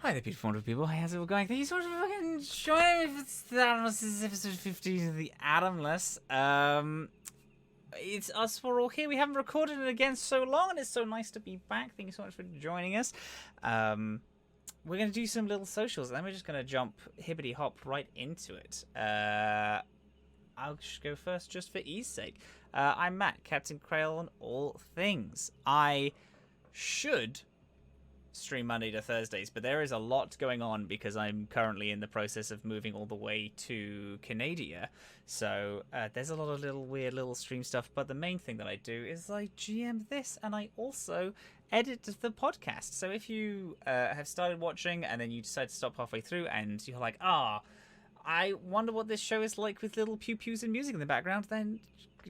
Hi there, beautiful, wonderful people. Hey, how's it all going? Thank you so much for fucking joining me for the Atomless. This is episode 15 of the Atomless. It's us four all here. We haven't recorded it again so long, and it's so nice to be back. Thank you so much for joining us. We're going to do some little socials, and then we're just going to jump hibbity-hop right into it. I'll just go first just for ease sake. I'm Matt, Captain Crail on all things. I should stream Monday to Thursdays, but there is a lot going on because I'm currently in the process of moving all the way to Canada. So there's a lot of little weird little stream stuff, but the main thing that I do is I GM this, and I also edit the podcast. So if you have started watching and then you decide to stop halfway through and you're like, I wonder what this show is like with little pew-pews and music in the background, then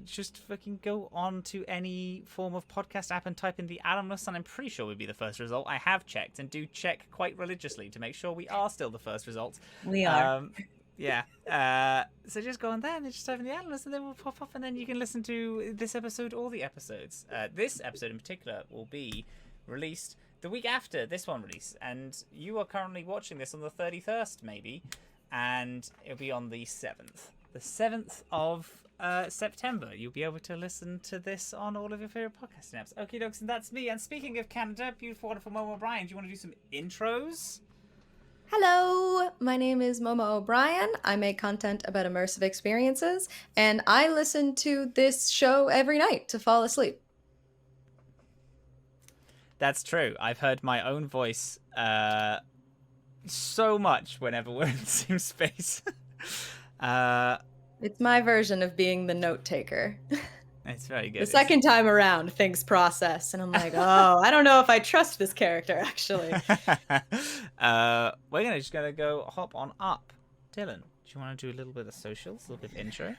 just fucking go on to any form of podcast app and type in the Atomless, and I'm pretty sure would be the first result. I have checked and do check quite religiously to make sure we are still the first result. We are. Yeah. So just go on there and just type in the Atomless, and then we'll pop up, and then you can listen to this episode or the episodes. This episode in particular will be released the week after this one release, and you are currently watching this on the 31st, maybe, and it'll be on the 7th. The 7th of September. You'll be able to listen to this on all of your favorite podcasting apps. Okie dokes, and that's me. And speaking of Canada, beautiful, wonderful Momo O'Brien, do you want to do some intros? Hello, my name is Momo O'Brien. I make content about immersive experiences, and I listen to this show every night to fall asleep. That's true. I've heard my own voice so much whenever we're in the same space. It's my version of being the note taker. It's very good. The second time around, things process, and I'm like, oh, I don't know if I trust this character, actually. We're just gonna go hop on up. Dylan, do you want to do a little bit of socials, a little bit of intro?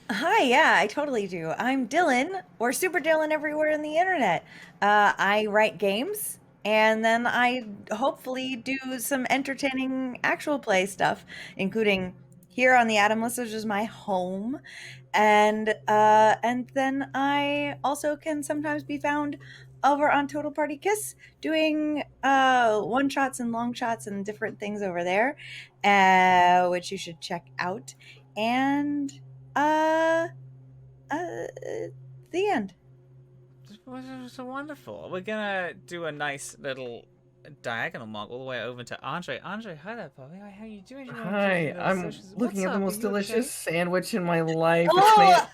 Hi, yeah, I totally do. I'm Dylan, or Super Dylan everywhere on the internet. I write games, and then I hopefully do some entertaining actual play stuff, including here on the Atomless, which is my home, and then I also can sometimes be found over on Total Party Kiss doing one shots and long shots and different things over there, which you should check out. And the end. So wonderful. We're gonna do a nice little diagonal mark all the way over to Andre. Andre, hi there, Bobby. How are you doing? Hi, I'm looking at the most delicious sandwich in my life. Oh,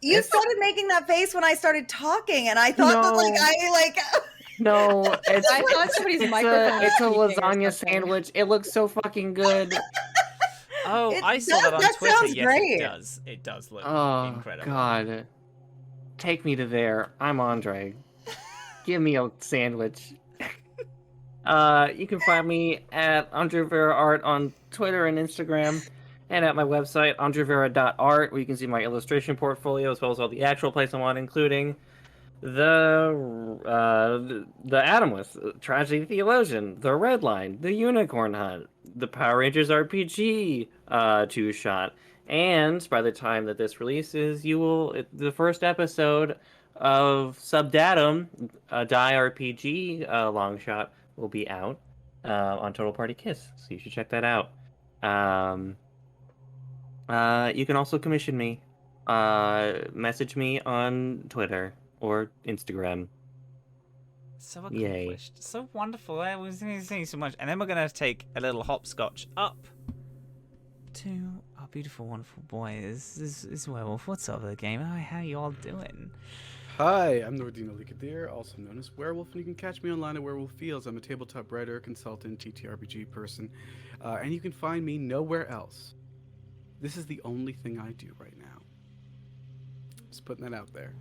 you started making that face when I started talking, and I thought that No, I thought somebody's microphone was it's a speaking or lasagna something. sandwich. It looks so fucking good. I saw that on Twitter. Sounds Yes, great. it does. It does look Oh incredible. God, take me to there. I'm Andre. Give me a sandwich. You can find me at Andre Vera Art on Twitter and Instagram, and at my website, andrevera.art, where you can see my illustration portfolio, as well as all the actual plays I'm on, including the Atomless, Tragedy Theologian, the Red Line, the Unicorn Hunt, the Power Rangers RPG 2-shot, and by the time that this releases, the first episode of Subdatum, a Die RPG long shot, will be out on Total Party Kiss, so you should check that out. You can also commission me. Message me on Twitter or Instagram. So accomplished. So wonderful. I was saying so much. And then we're going to take a little hopscotch up to our beautiful, wonderful boy. This is Werewolf. What's up with the game? How you all doing? Hi, I'm Nordine Alikadir, also known as Werewolf, and you can catch me online at Werewolf Fields. I'm a tabletop writer, consultant, TTRPG person, and you can find me nowhere else. This is the only thing I do right now. Just putting that out there.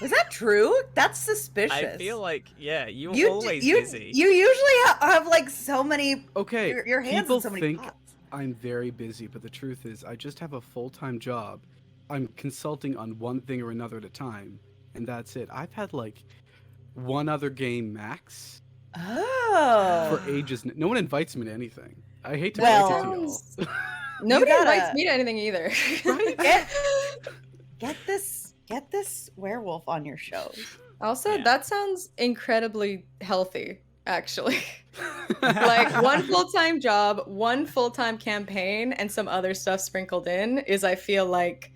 is that true? That's suspicious. I feel like, yeah, you're always you, busy. You usually have like so many. Okay, your hands people in so many think pots. I'm very busy, but the truth is I just have a full-time job. I'm consulting on one thing or another at a time, and that's it. I've had like one other game max Oh. for ages. No one invites me to anything. I hate to Well- break it to y'all. Nobody gotta- invites me to anything either. Get this werewolf on your show. Also, Yeah. that sounds incredibly healthy. actually. Like, one full-time job, one full-time campaign, and some other stuff sprinkled in is, I feel like,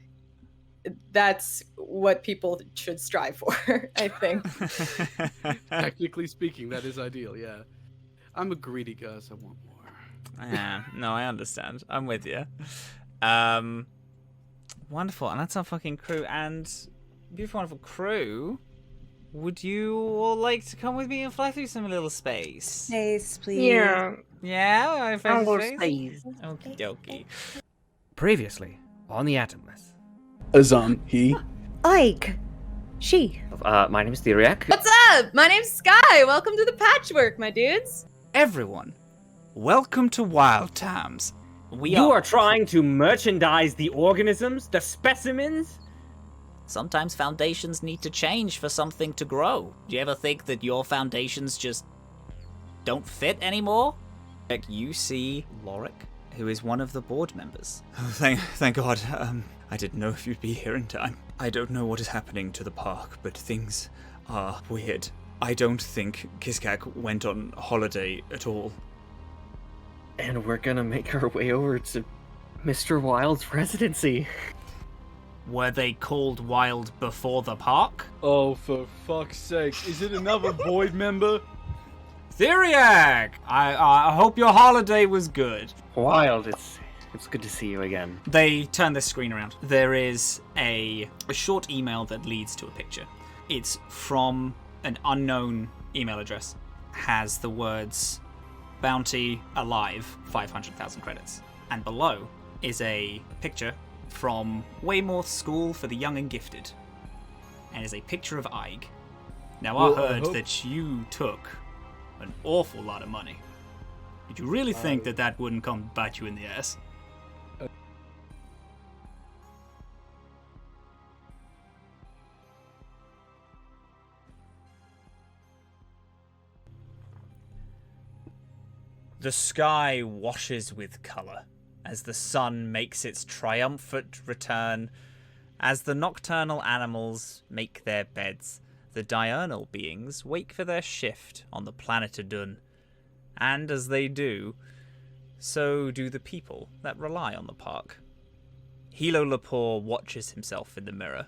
that's what people should strive for, I think. Technically speaking, that is ideal, yeah. I'm a greedy guy, so I want more. Yeah, no, I understand. I'm with you. Wonderful, and that's our fucking crew. And beautiful, wonderful crew. Would you all like to come with me and fly through some little space? Space, please. Yeah, Outer space. space. Okie dokie. Previously on the Atomless. Azhaam, he. Ike. She. My name is Theriac. What's up? My name's Skye. Welcome to the patchwork, my dudes. Everyone, welcome to Wild Times. You are trying to merchandise the organisms, the specimens? Sometimes foundations need to change for something to grow. Do you ever think that your foundations just don't fit anymore? You see Lorik, who is one of the board members. Oh, thank God. I didn't know if you'd be here in time. I don't know what is happening to the park, but things are weird. I don't think Kiskak went on holiday at all. And we're gonna make our way over to Mr. Wild's residency. Were they called Wild before the park? Oh, for fuck's sake. Is it another board member? Theriac! I hope your holiday was good. Wild, it's good to see you again. They turn the screen around. There is a short email that leads to a picture. It's from an unknown email address. Has the words bounty alive 500,000 credits. And below is a picture from Waymouth School for the Young and Gifted. And is a picture of Ige. Now I heard that you took an awful lot of money. Did you really think that wouldn't come bite you in the ass? The sky washes with colour as the sun makes its triumphant return. As the nocturnal animals make their beds, the diurnal beings wake for their shift on the planet Adun. And as they do, so do the people that rely on the park. Hilo Lepore watches himself in the mirror,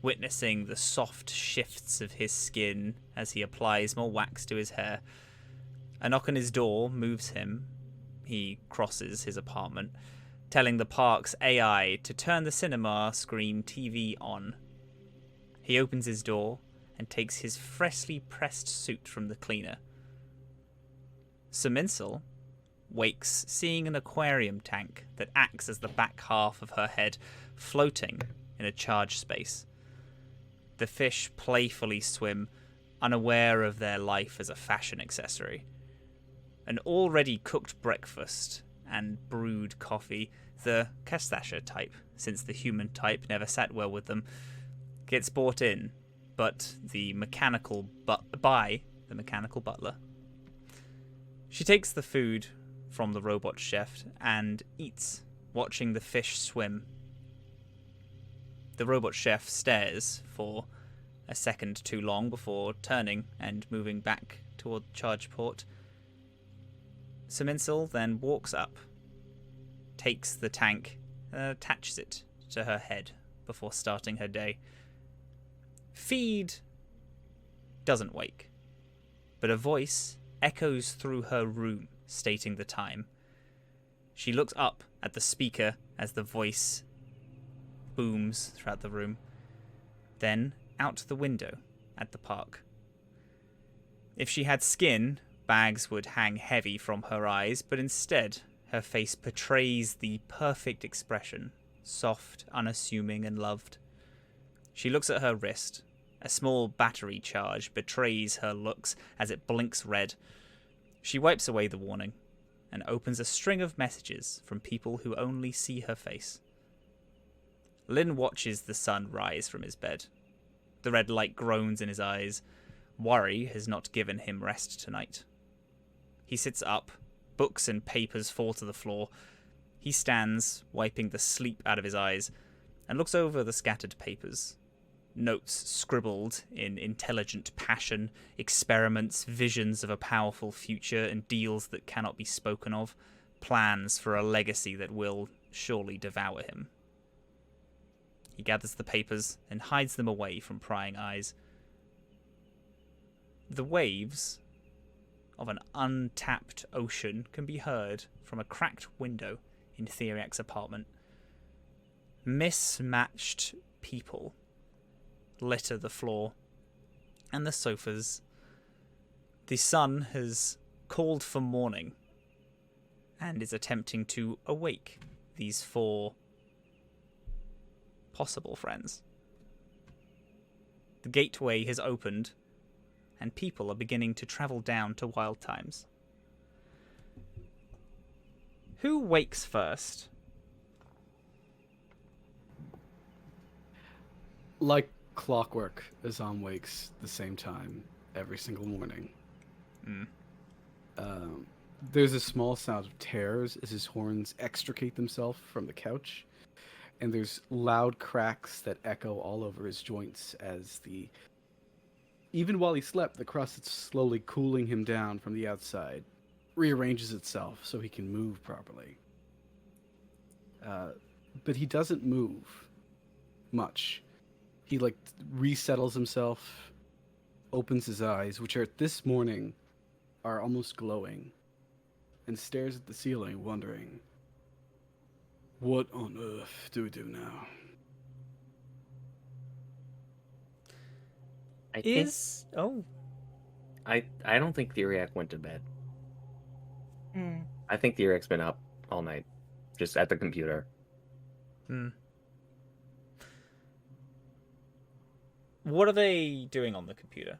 witnessing the soft shifts of his skin as he applies more wax to his hair. A knock on his door moves him. He crosses his apartment, telling the park's AI to turn the cinema screen TV on. He opens his door and takes his freshly pressed suit from the cleaner. Saminsel wakes seeing an aquarium tank that acts as the back half of her head, floating in a charge space. The fish playfully swim, unaware of their life as a fashion accessory. An already cooked breakfast and brewed coffee, the Castasha type, since the human type never sat well with them, gets brought in, but by the mechanical butler. She takes the food from the robot chef and eats, watching the fish swim. The robot chef stares for a second too long before turning and moving back toward charge port. Saminsel then walks up, takes the tank, and attaches it to her head before starting her day. Feed doesn't wake, but a voice echoes through her room, stating the time. She looks up at the speaker as the voice booms throughout the room, then out the window at the park. If she had skin, bags would hang heavy from her eyes, but instead, her face portrays the perfect expression, soft, unassuming, and loved. She looks at her wrist. A small battery charge betrays her looks as it blinks red. She wipes away the warning and opens a string of messages from people who only see her face. Lynn watches the sun rise from his bed. The red light groans in his eyes. Worry has not given him rest tonight. He sits up. Books and papers fall to the floor. He stands, wiping the sleep out of his eyes, and looks over the scattered papers. notes scribbled in intelligent passion, experiments, visions of a powerful future, and deals that cannot be spoken of, plans for a legacy that will surely devour him. He gathers the papers and hides them away from prying eyes. The waves of an untapped ocean can be heard from a cracked window in Theriac's apartment. Mismatched people litter the floor and the sofas. The sun has called for morning and is attempting to awake these 4 possible friends. The gateway has opened and people are beginning to travel down to Wild Times. Who wakes first? Like clockwork, Azhaam wakes the same time every single morning. There's a small sound of tears as his horns extricate themselves from the couch, and there's loud cracks that echo all over his joints as even while he slept, the crust that's slowly cooling him down from the outside rearranges itself so he can move properly. But he doesn't move much. He resettles himself, opens his eyes, which are this morning are almost glowing, and stares at the ceiling, wondering, what on earth do we do now? I think I don't think Theriac went to bed. I think Theriac's been up all night, just at the computer. What are they doing on the computer?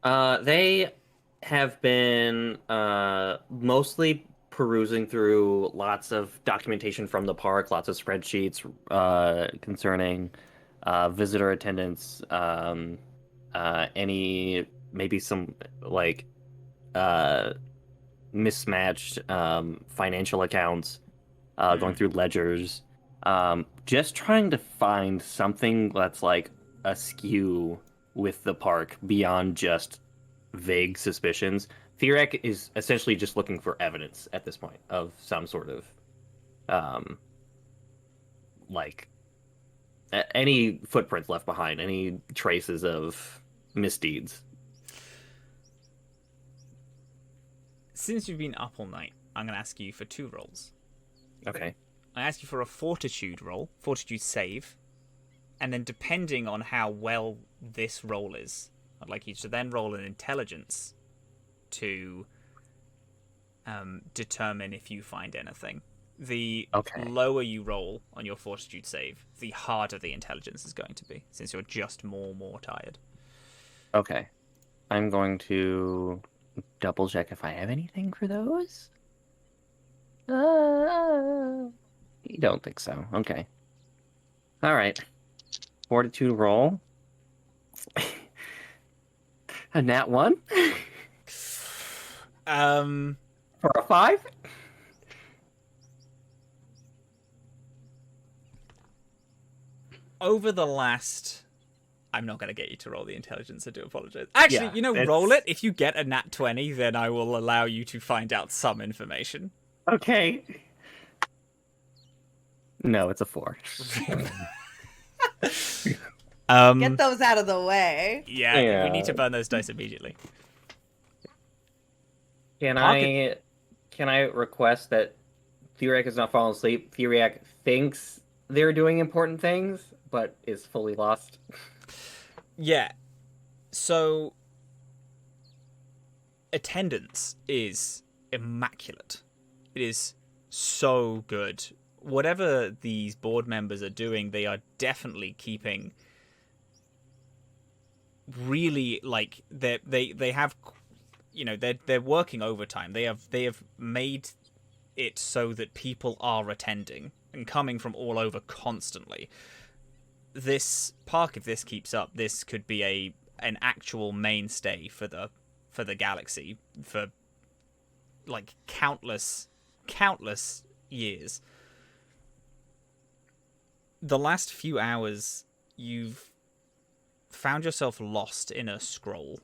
They have been mostly perusing through lots of documentation from the park, lots of spreadsheets concerning visitor attendance, maybe some mismatched financial accounts, going through ledgers, just trying to find something that's askew with the park beyond just vague suspicions. Theriac is essentially just looking for evidence at this point of some sort of any footprints left behind, any traces of misdeeds. Since you've been up all night, I'm going to ask you for 2 rolls. Okay. I ask you for a fortitude roll, fortitude save, and then depending on how well this roll is, I'd like you to then roll an intelligence to determine if you find anything. The lower you roll on your fortitude save, the harder the intelligence is going to be, since you're just more tired. Okay. I'm going to double check if I have anything for those. You don't think so? Okay. All right. Fortitude roll. A nat 1? For a 5? Over the last... I'm not going to get you to roll the intelligence, I do apologize. Actually, Yeah, roll it. If you get a nat 20, then I will allow you to find out some information. Okay. No, it's a 4. Get those out of the way. Yeah, we need to burn those dice immediately. Can I request that Theriac is not falling asleep? Theriac thinks they're doing important things, but is fully lost. Yeah. So, attendance is immaculate. It is so good. Whatever these board members are doing, they are definitely keeping really they have, they're working overtime. They have made it so that people are attending and coming from all over constantly. This park, if this keeps up, this could be an actual mainstay for the galaxy for countless years. The last few hours, you've found yourself lost in a scroll,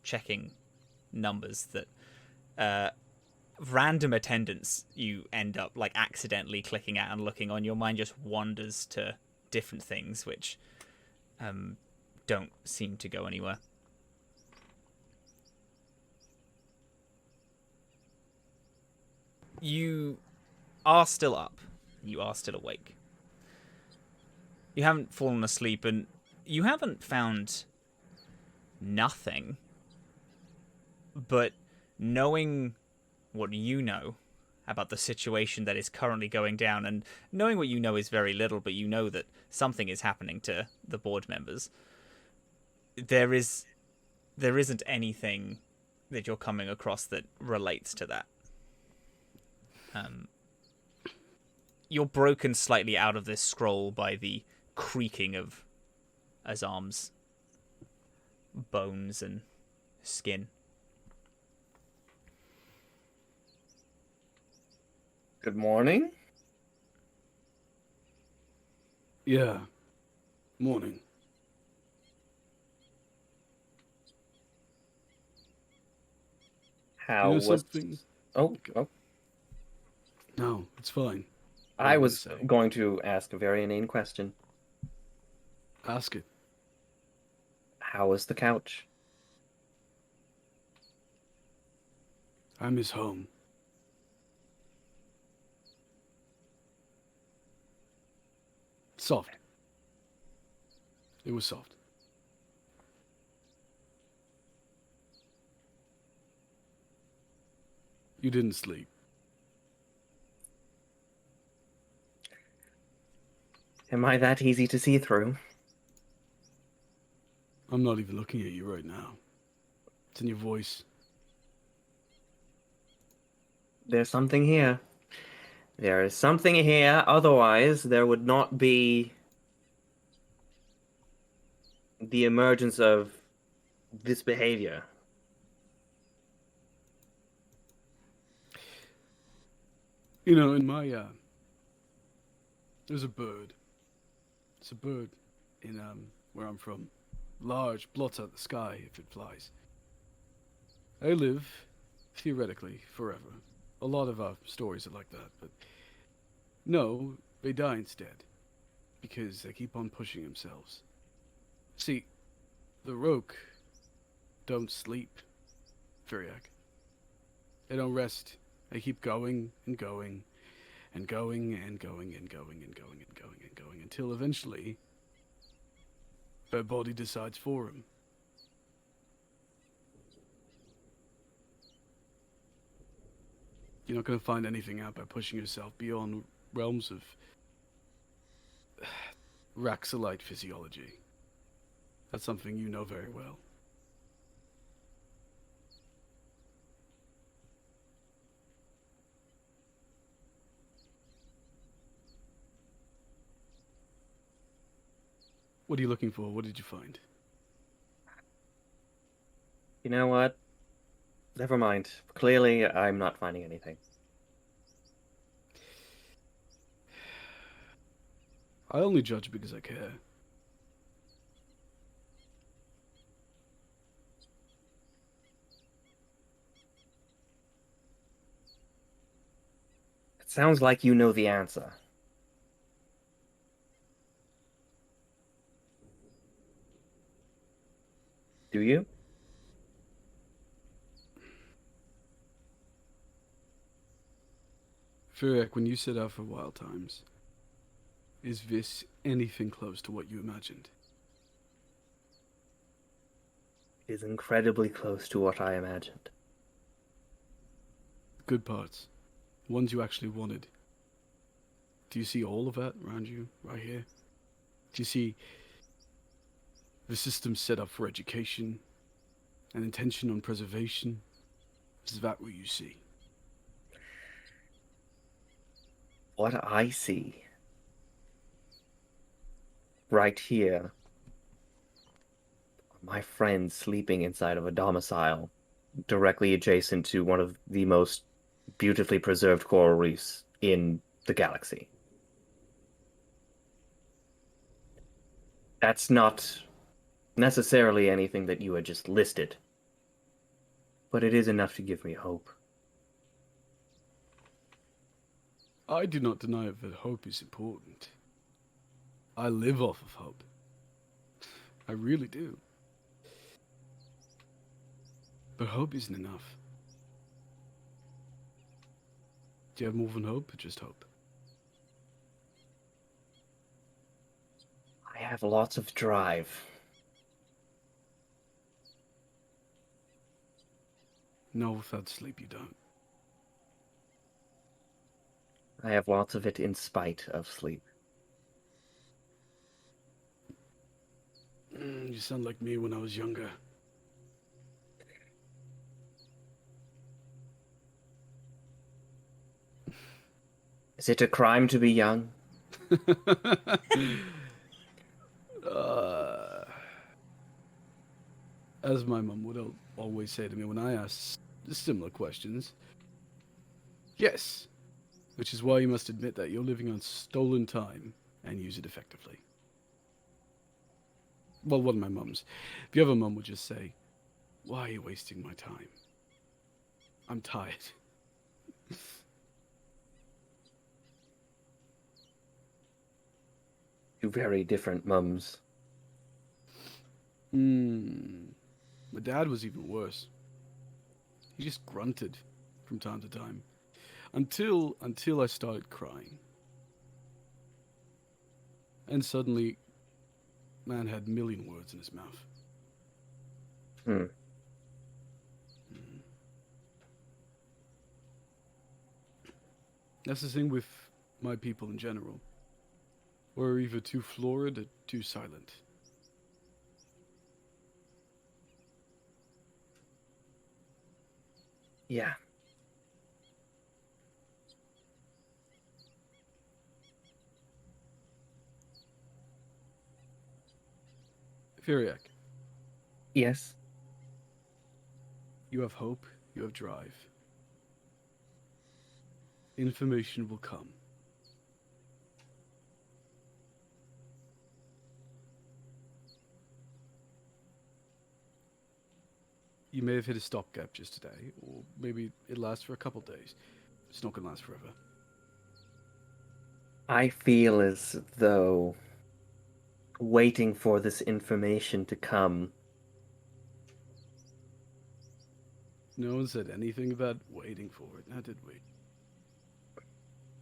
checking numbers that random attendants you end up like accidentally clicking at and looking on. Your mind just wanders to different things which don't seem to go anywhere. You are still up. You are still awake. You haven't fallen asleep, and you haven't found nothing. But knowing what you know about the situation that is currently going down, and knowing what you know is very little, but you know that something is happening to the board members, there isn't anything that you're coming across that relates to that. You're broken slightly out of this scroll by the creaking of Azhaam's bones and skin. Good morning. Yeah. Morning. How You know was... something? Oh, No, it's fine. I What was did you say? going to ask a very inane question. Ask it. How was the couch? I miss home. Soft. It was soft. You didn't sleep. Am I that easy to see through? I'm not even looking at you right now. It's in your voice. There's something here. There is something here, otherwise there would not be the emergence of this behavior. You know, in my, there's a bird. It's a bird in, where I'm from. Large, blots out the sky if it flies. They live, theoretically, forever. A lot of our stories are like that, but no, they die instead. Because they keep on pushing themselves. See, the Roke don't sleep, Theriac. They don't rest. They keep going and going and going and going and going and going and going and going until eventually their body decides for them. You're not going to find anything out by pushing yourself beyond realms of Raxolite physiology. That's something you know very well. What are you looking for? What did you find? You know what? Never mind. Clearly, I'm not finding anything. I only judge because I care. It sounds like you know the answer. Do you? Theriac, when you set out for Wild Times, is this anything close to what you imagined? It is incredibly close to what I imagined. Good parts. Ones you actually wanted. Do you see all of that around you, right here? Do you see the system set up for education, an intention on preservation? Is that what you see? What I see right here, my friend sleeping inside of a domicile directly adjacent to one of the most beautifully preserved coral reefs in the galaxy. That's not necessarily anything that you had just listed. But it is enough to give me hope. I do not deny that hope is important. I live off of hope. I really do. But hope isn't enough. Do you have more than hope or just hope? I have lots of drive. No, without sleep you don't. I have lots of it in spite of sleep. You sound like me when I was younger. Is it a crime to be young? As my mum would always say to me when I asked similar questions, yes. Which is why you must admit that you're living on stolen time and use it effectively. Well, one of my mums. The other mum would just say, why are you wasting my time? I'm tired. Two very different mums. My dad was even worse. He just grunted from time to time. Until I started crying. And suddenly, man had a million words in his mouth. That's the thing with my people in general. We're either too florid or too silent. Yeah. Theriac, Yes. you have hope, you have drive. Information will come. You may have hit a stopgap just today, or maybe it lasts for a couple days. It's not going to last forever. I feel as though waiting for this information to come. No one said anything about waiting for it, now did we?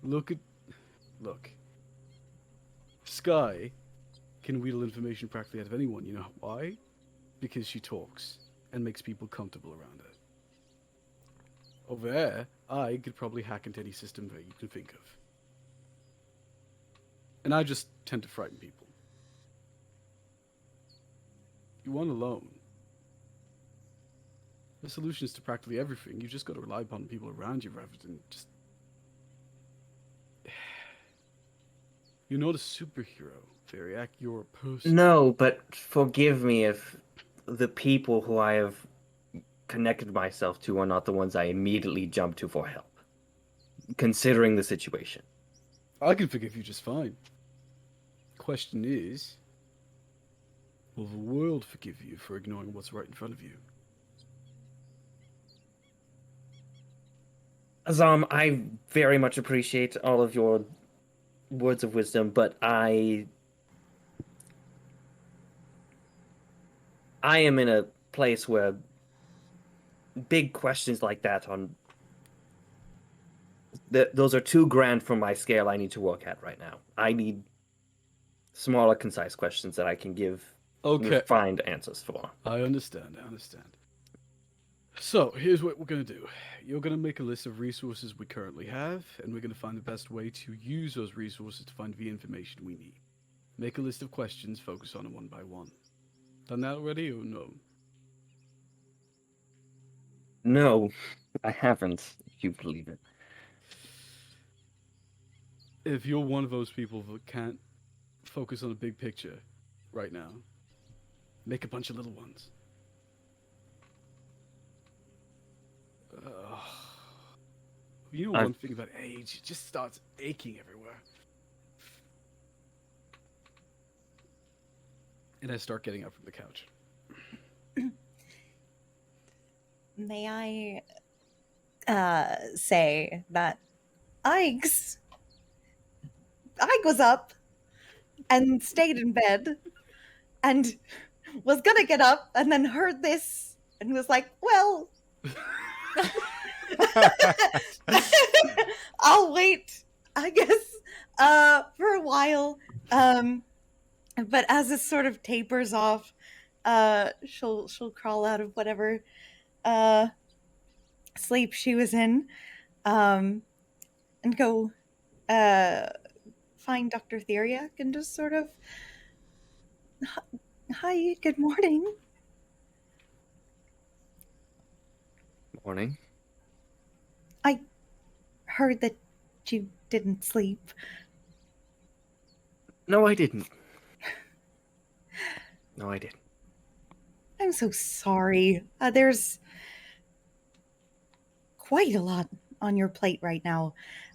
Look. Skye can wheedle information practically out of anyone. You know why? Because she talks and makes people comfortable around her. Over there, I could probably hack into any system that you can think of. And I just tend to frighten people. You want alone. The solution is to practically everything. You just got to rely upon the people around you rather than just... You're not a superhero, Theriac. You're a person. No, but forgive me if the people who I have connected myself to are not the ones I immediately jump to for help, considering the situation. I can forgive you just fine. Question is, will the world forgive you for ignoring what's right in front of you? Azhaam, I very much appreciate all of your words of wisdom, but I am in a place where big questions like that those are too grand for my scale I need to work at right now. I need smaller, concise questions that I can give refined answers for. I understand. So, here's what we're going to do. You're going to make a list of resources we currently have, and we're going to find the best way to use those resources to find the information we need. Make a list of questions, focus on them one by one. Done that already, or no? No, I haven't, if you believe it. If you're one of those people that can't focus on the big picture right now, make a bunch of little ones. You know one thing about age, it just starts aching everywhere. And I start getting up from the couch. May I say that Ike was up and stayed in bed and was gonna get up and then heard this and was like, well, I'll wait, I guess, for a while. But as this sort of tapers off, she'll crawl out of whatever sleep she was in, and go find Dr. Theriac and just sort of, hi, good morning. Morning. I heard that you didn't sleep. No, I didn't. No, I didn't. I'm so sorry. There's quite a lot on your plate right now.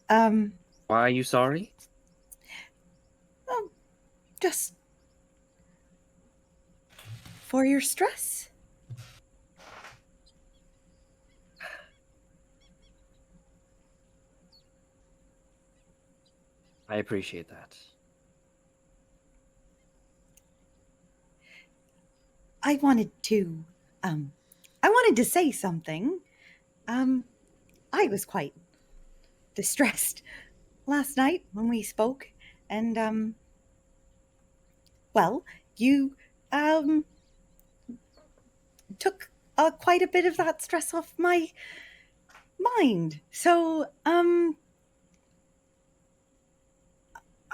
Why are you sorry? Well, just for your stress. I appreciate that. I wanted to say something. I was quite distressed last night when we spoke, and, well, you, took quite a bit of that stress off my mind. So,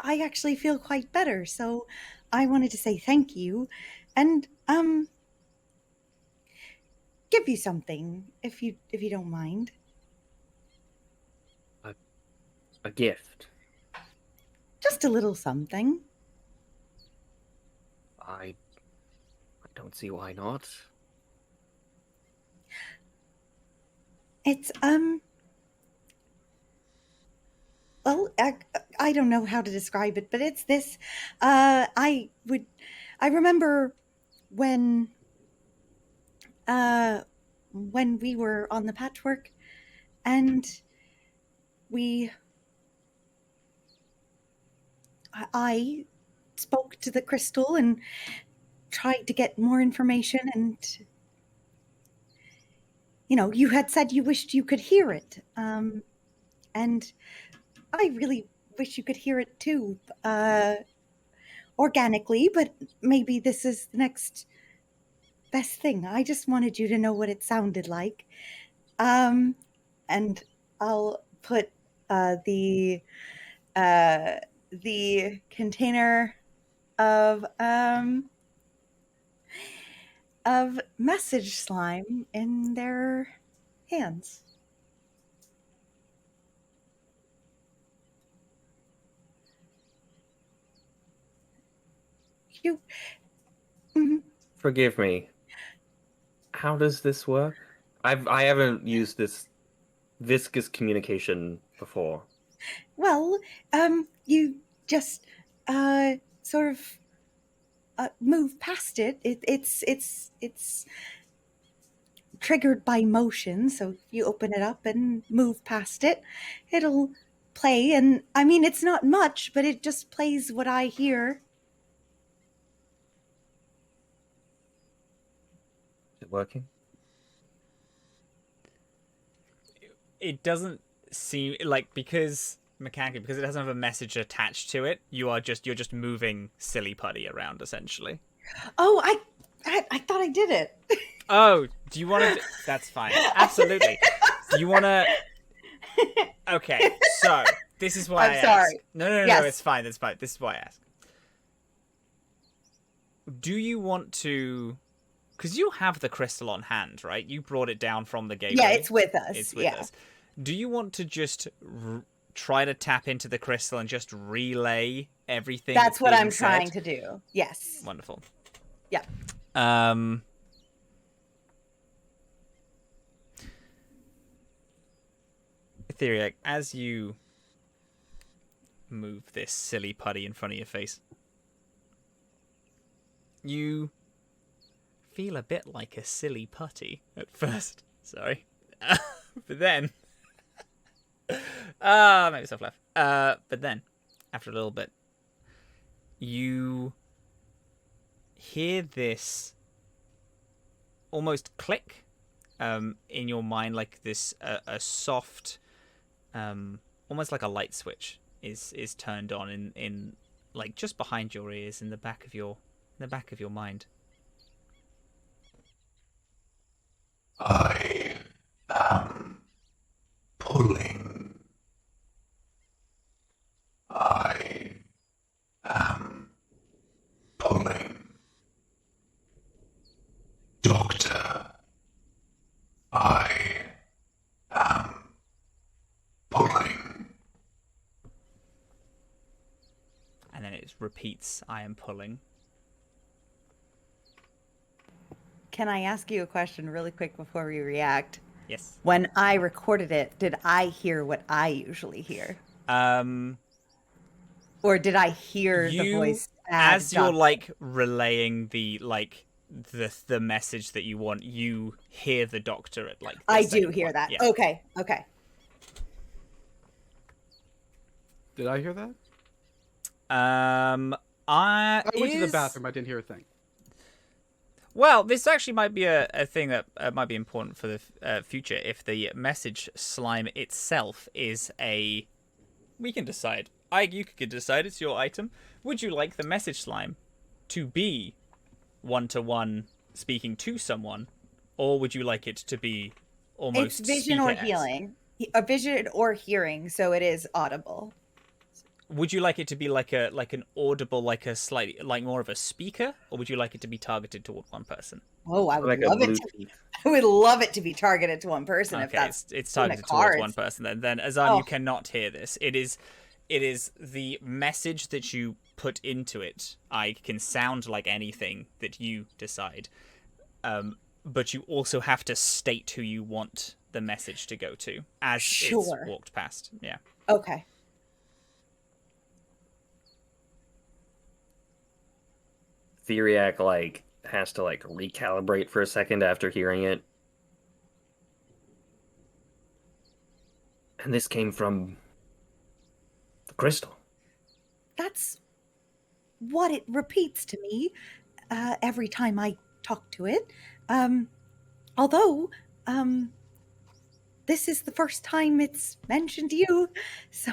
I actually feel quite better. So I wanted to say thank you and, give you something if you don't mind. A gift. Just a little something. I don't see why not. It's well, I don't know how to describe it, but it's this. I remember when we were on the patchwork, and I spoke to the crystal and tried to get more information, and you had said you wished you could hear it, and I really wish you could hear it too, organically, but maybe this is the next best thing. I just wanted you to know what it sounded like. And I'll put the container of message slime in their hands. You. Mhm. Forgive me. How does this work? I haven't used this viscous communication before. Well, you just sort of move past it. It's triggered by motion, so if you open it up and move past it, it'll play. And I mean, it's not much, but it just plays what I hear. Is it working? It doesn't seem like, because mechanically, because it doesn't have a message attached to it, you're just moving silly putty around essentially. Oh, I thought I did it. Oh, do you want to? That's fine. Absolutely. Do you want to? Okay, so this is why I'm sorry. ask. No, Yes. it's fine. It's fine. This is why I ask. Do you want to? Because you have the crystal on hand, right? You brought it down from the gateway. Yeah, it's with us. It's with us. Do you want to just try to tap into the crystal and just relay everything? That's what being I'm said? trying to do. Yes. Wonderful. Yeah. Theriac, as you move this silly putty in front of your face, You feel a bit like a silly putty at first. Sorry. But then... make myself laugh. But then, after a little bit, you hear this almost click in your mind, like this a soft, almost like a light switch is turned on in like just behind your ears, in the back of your mind. I am pulling. I am pulling. Doctor, I am pulling. And then it repeats, I am pulling. Can I ask you a question really quick before we react? Yes. When I recorded it, did I hear what I usually hear? Or did I hear the voice as you're like relaying the message that you want, you hear the doctor at like the I do same hear point. that. Yeah. Okay. Did I hear that? I went to the bathroom. I didn't hear a thing. Well, this actually might be a thing that might be important for the future. If the message slime itself is a... We can decide. You could decide. It's your item. Would you like the message slime to be one-to-one speaking to someone? Or would you like it to be almost It's vision or speaker-esque? healing. A vision or hearing, so it is audible. Would you like it to be like an audible, like a slightly, like more of a speaker, or would you like it to be targeted toward one person? Oh, I would Like a love it. Bluetooth. I would love it to be targeted to one person. If Okay, that's it's in the targeted towards one cards. person. Then Azhaam, you Oh. cannot hear this. It is the message that you put into it. I can sound like anything that you decide, but you also have to state who you want the message to go to as Sure. it's walked past. Yeah. Okay. Theriac like has to like recalibrate for a second after hearing it. And this came from the crystal. That's what it repeats to me every time I talk to it. Although, this is the first time it's mentioned you, so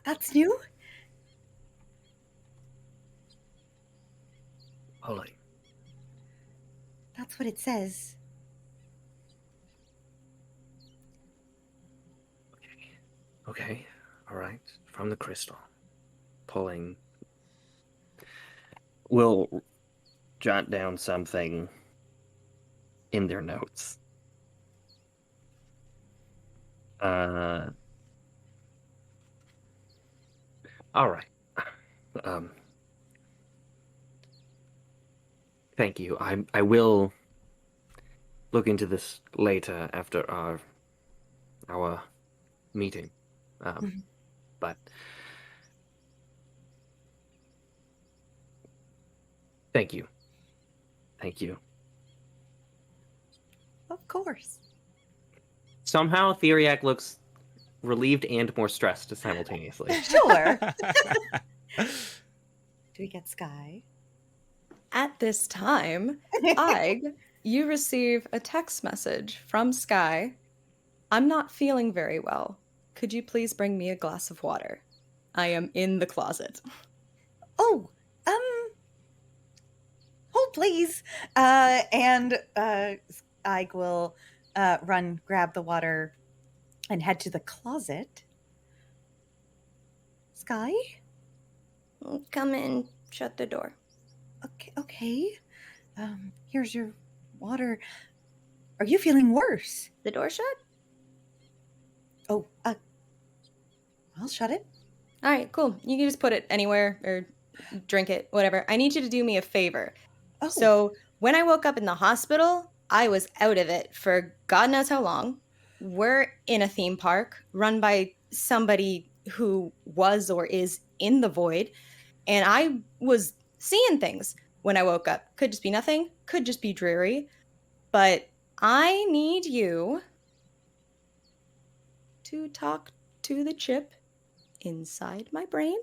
that's new. Holy. That's what it says. Okay. All right. From the crystal. Pulling. We'll jot down something in their notes. All right. Thank you. I will look into this later after our meeting. But thank you. Thank you. Of course. Somehow Theriac looks relieved and more stressed simultaneously. Sure. Do we get Skye? At this time, you receive a text message from Skye. I'm not feeling very well. Could you please bring me a glass of water? I am in the closet. Oh, please. And I will run, grab the water, and head to the closet. Skye? Come in. Shut the door. Okay. Here's your water. Are you feeling worse? The door shut? Oh, I'll shut it. All right, cool. You can just put it anywhere or drink it, whatever. I need you to do me a favor. Oh. So when I woke up in the hospital, I was out of it for God knows how long. We're in a theme park run by somebody who was or is in the void. and I was seeing things when I woke up. Could just be nothing, could just be dreary. But I need you to talk to the chip inside my brain.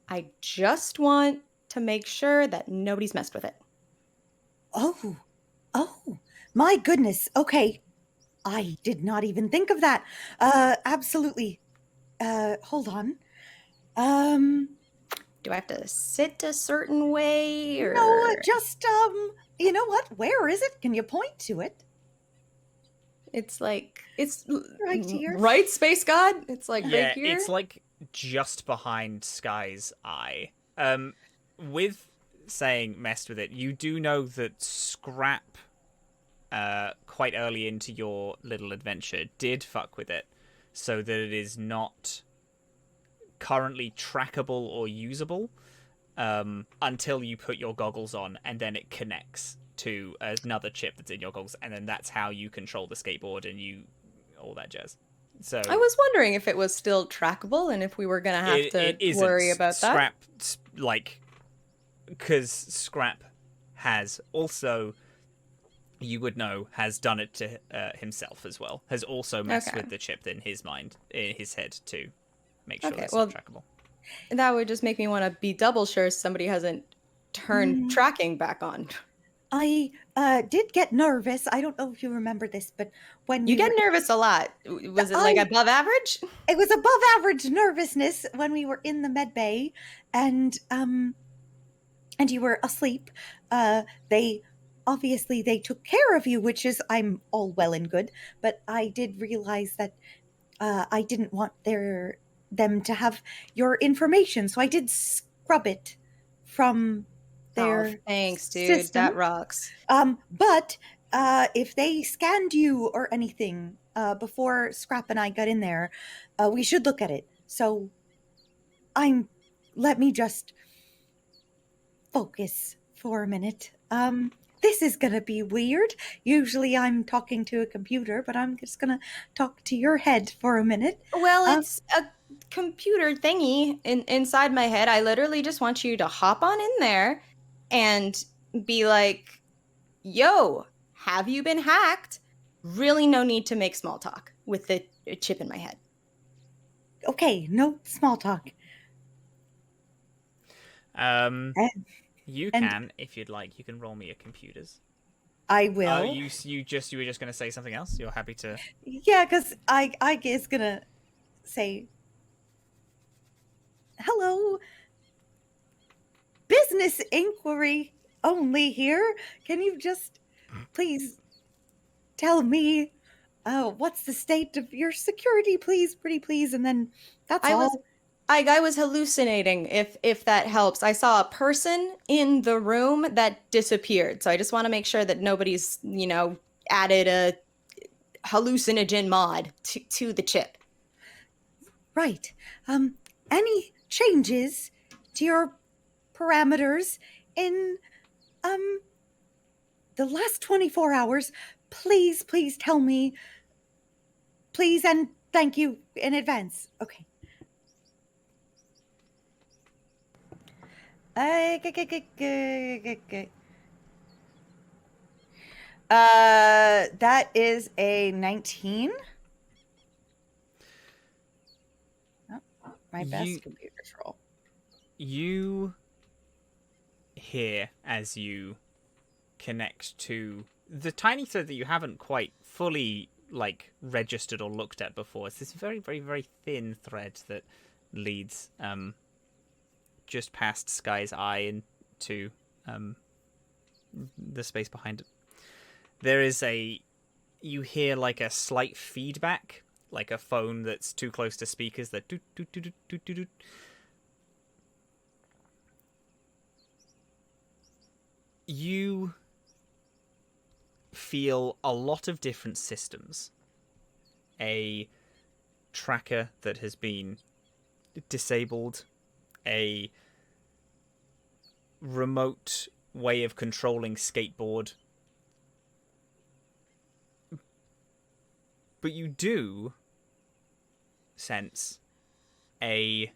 I just want to make sure that nobody's messed with it. Oh, my goodness. Okay. I did not even think of that. Absolutely. Hold on. Do I have to sit a certain way, or No, just, you know what? Where is it? Can you point to it? it's Right here. right, Space God? It's like Yeah, right here. it's like just behind Skye's eye. With saying messed with it, you do know that Scrap, quite early into your little adventure, did fuck with it, so that it is not currently trackable or usable until you put your goggles on, and then it connects to another chip that's in your goggles, and then that's how you control the skateboard and all that jazz. So I was wondering if it was still trackable and if we were gonna have to worry about Scrap, like, because Scrap has also, you would know, has done it to himself as well. Has also messed with the chip in his mind, in his head, to make sure it's not trackable. That would just make me want to be double sure somebody hasn't turned tracking back on. I did get nervous. I don't know if you remember this, but when You get nervous a lot. Was it like above average? It was above average nervousness when we were in the med bay, and you were asleep. They took care of you, which is, I'm all well and good, but I did realize that I didn't want them to have your information, so I did scrub it from their thanks, dude. system. That rocks. But if they scanned you or anything before Scrap and I got in there, we should look at it. So let me just focus for a minute. This is gonna be weird. Usually I'm talking to a computer, but I'm just gonna talk to your head for a minute. Well, it's a computer thingy inside my head. I literally just want you to hop on in there and be like, yo, have you been hacked? Really no need to make small talk with the chip in my head. Okay, no small talk. You can, if you'd like, you can roll me a computers. I will. You were just going to say something else? You're happy to... Yeah, because I is going to say, hello, business inquiry only here. Can you just please tell me what's the state of your security, please, pretty please, and then that's all. I was hallucinating, if that helps. I saw a person in the room that disappeared. So I just want to make sure that nobody's, added a hallucinogen mod to the chip. Right. Any changes to your parameters in the last 24 hours, please tell me. Please, and thank you in advance. Okay. That is a 19. Oh, my best computer's roll. You hear, as you connect to the tiny thread that you haven't quite fully registered or looked at before. It's this very, very, very thin thread that leads just past Skye's eye into the space behind it. There is you hear a slight feedback, like a phone that's too close to speakers that doot, doot, doot, doot, doot, doot. You feel a lot of different systems. A tracker that has been disabled, a remote way of controlling skateboard. But you do sense a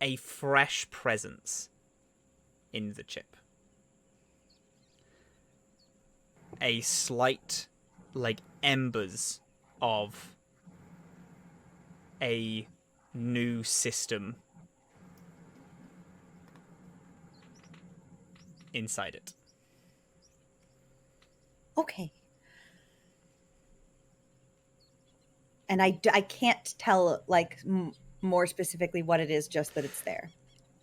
a fresh presence in the chip. A slight, like, embers of a new system inside it. Okay. And I can't tell, like, more specifically what it is, just that it's there.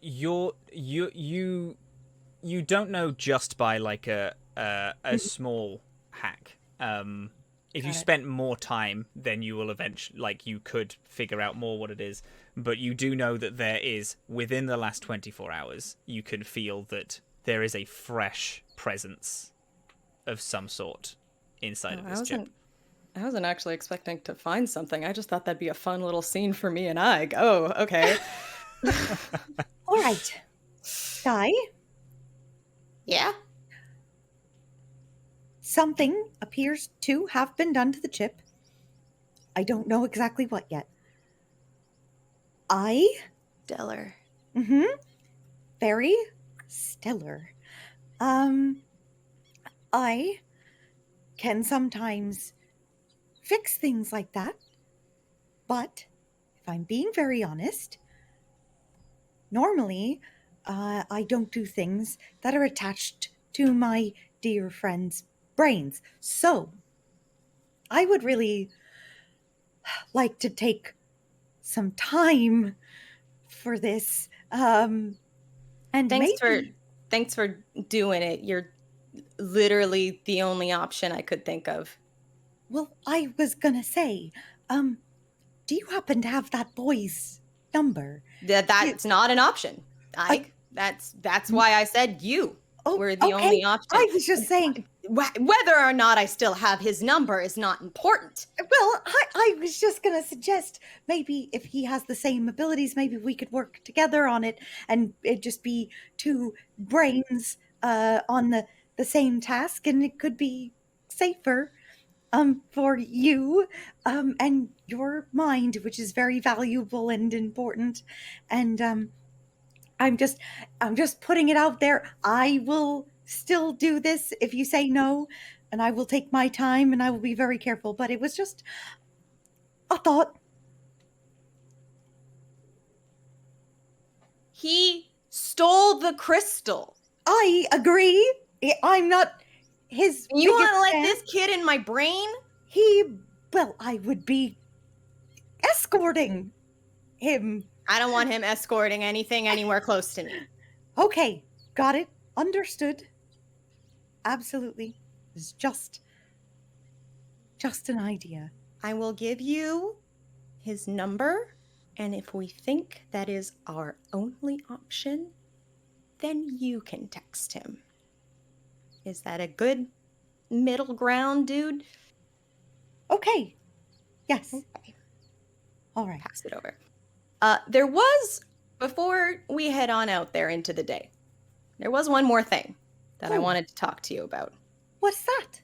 You don't know just by, like, a small hack. If you spent more time, then you will eventually, like, you could figure out more what it is. But you do know that there is, within the last 24 hours, you can feel that there is a fresh presence of some sort inside of this chip. I wasn't actually expecting to find something. I just thought that'd be a fun little scene for me and Ike. Oh, okay. All right. Skye, Yeah? something appears to have been done to the chip. I don't know exactly what yet. Stellar. Very stellar. I can sometimes fix things like that, but if I'm being very honest, normally I don't do things that are attached to my dear friend's brains. So I would really like to take some time for this. And Thanks for doing it. You're literally the only option I could think of. Well, I was gonna say, do you happen to have that boy's number? That's not an option. That's why I said you were the only option. I was just saying. Whether or not I still have his number is not important. Well, I was just gonna suggest maybe if he has the same abilities, maybe we could work together on it, and it'd just be two brains on the same task, and it could be safer for you and your mind, which is very valuable and important. And I'm just putting it out there. I will still do this if you say no, and I will take my time and I will be very careful, but it was just a thought. He stole the crystal. I agree. I'm not his You want to biggest let fan. this kid in my brain? Well, I would be escorting him. I don't want him escorting anything anywhere close to me. Okay, got it. Understood. Absolutely. It's just an idea. I will give you his number, and if we think that is our only option, then you can text him. Is that a good middle ground, dude? Okay. Yes. Okay. All right. Pass it over. There was, before we head on out there into the day, there was one more thing that I wanted to talk to you about. What's that?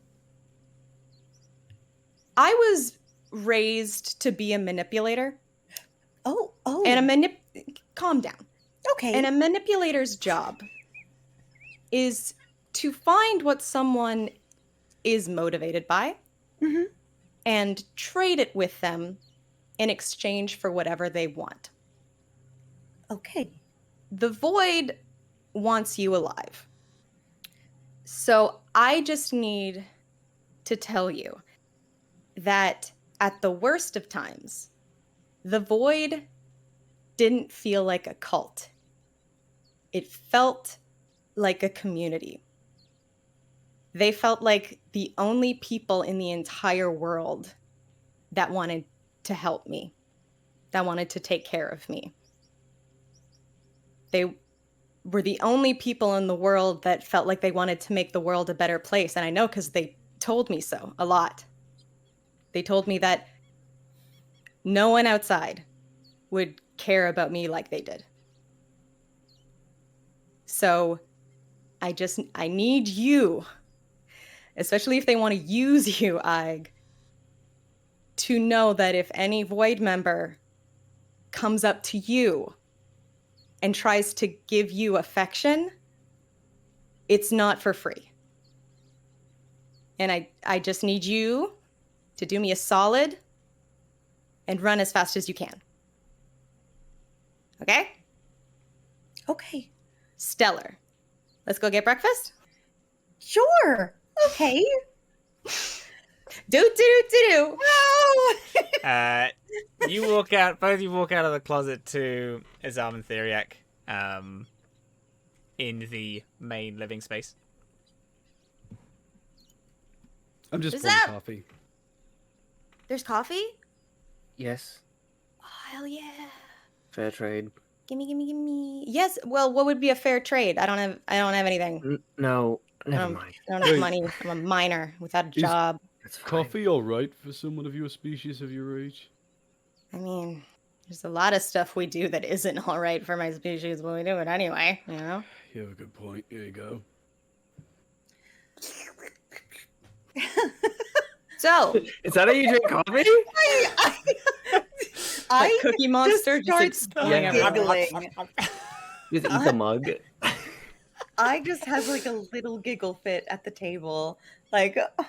I was raised to be a manipulator. Oh. And calm down. Okay. And a manipulator's job is to find what someone is motivated by and trade it with them in exchange for whatever they want. Okay. The Void wants you alive. So I just need to tell you that at the worst of times, the Void didn't feel like a cult. It felt like a community. They felt like the only people in the entire world that wanted to help me, that wanted to take care of me. They were the only people in the world that felt like they wanted to make the world a better place. And I know because they told me so a lot. They told me that no one outside would care about me like they did. So I need you, especially if they want to use you, Ig, to know that if any Void member comes up to you and tries to give you affection, it's not for free. And I just need you to do me a solid and run as fast as you can. Okay? Okay. Stellar. Let's go get breakfast? Sure. Okay. Do. No. You walk out. Both of you walk out of the closet to Azhaam and Theriac, in the main living space. I'm just Is pouring that- coffee. There's coffee? Yes. Oh, hell yeah. Fair trade. Gimme. Yes. Well, what would be a fair trade? I don't have anything. No, never I mind. don't have Wait. money. I'm a minor without a Is- job. It's fine. Coffee all right for someone of your species of your age? I mean, there's a lot of stuff we do that isn't all right for my species, but we do it anyway, you know? You have a good point. Here you go. So, Is that how you drink coffee? like Cookie Monster just start expelling Yeah. everyone. giggling. Just eat the mug. I just have like a little giggle fit at the table. Like, oh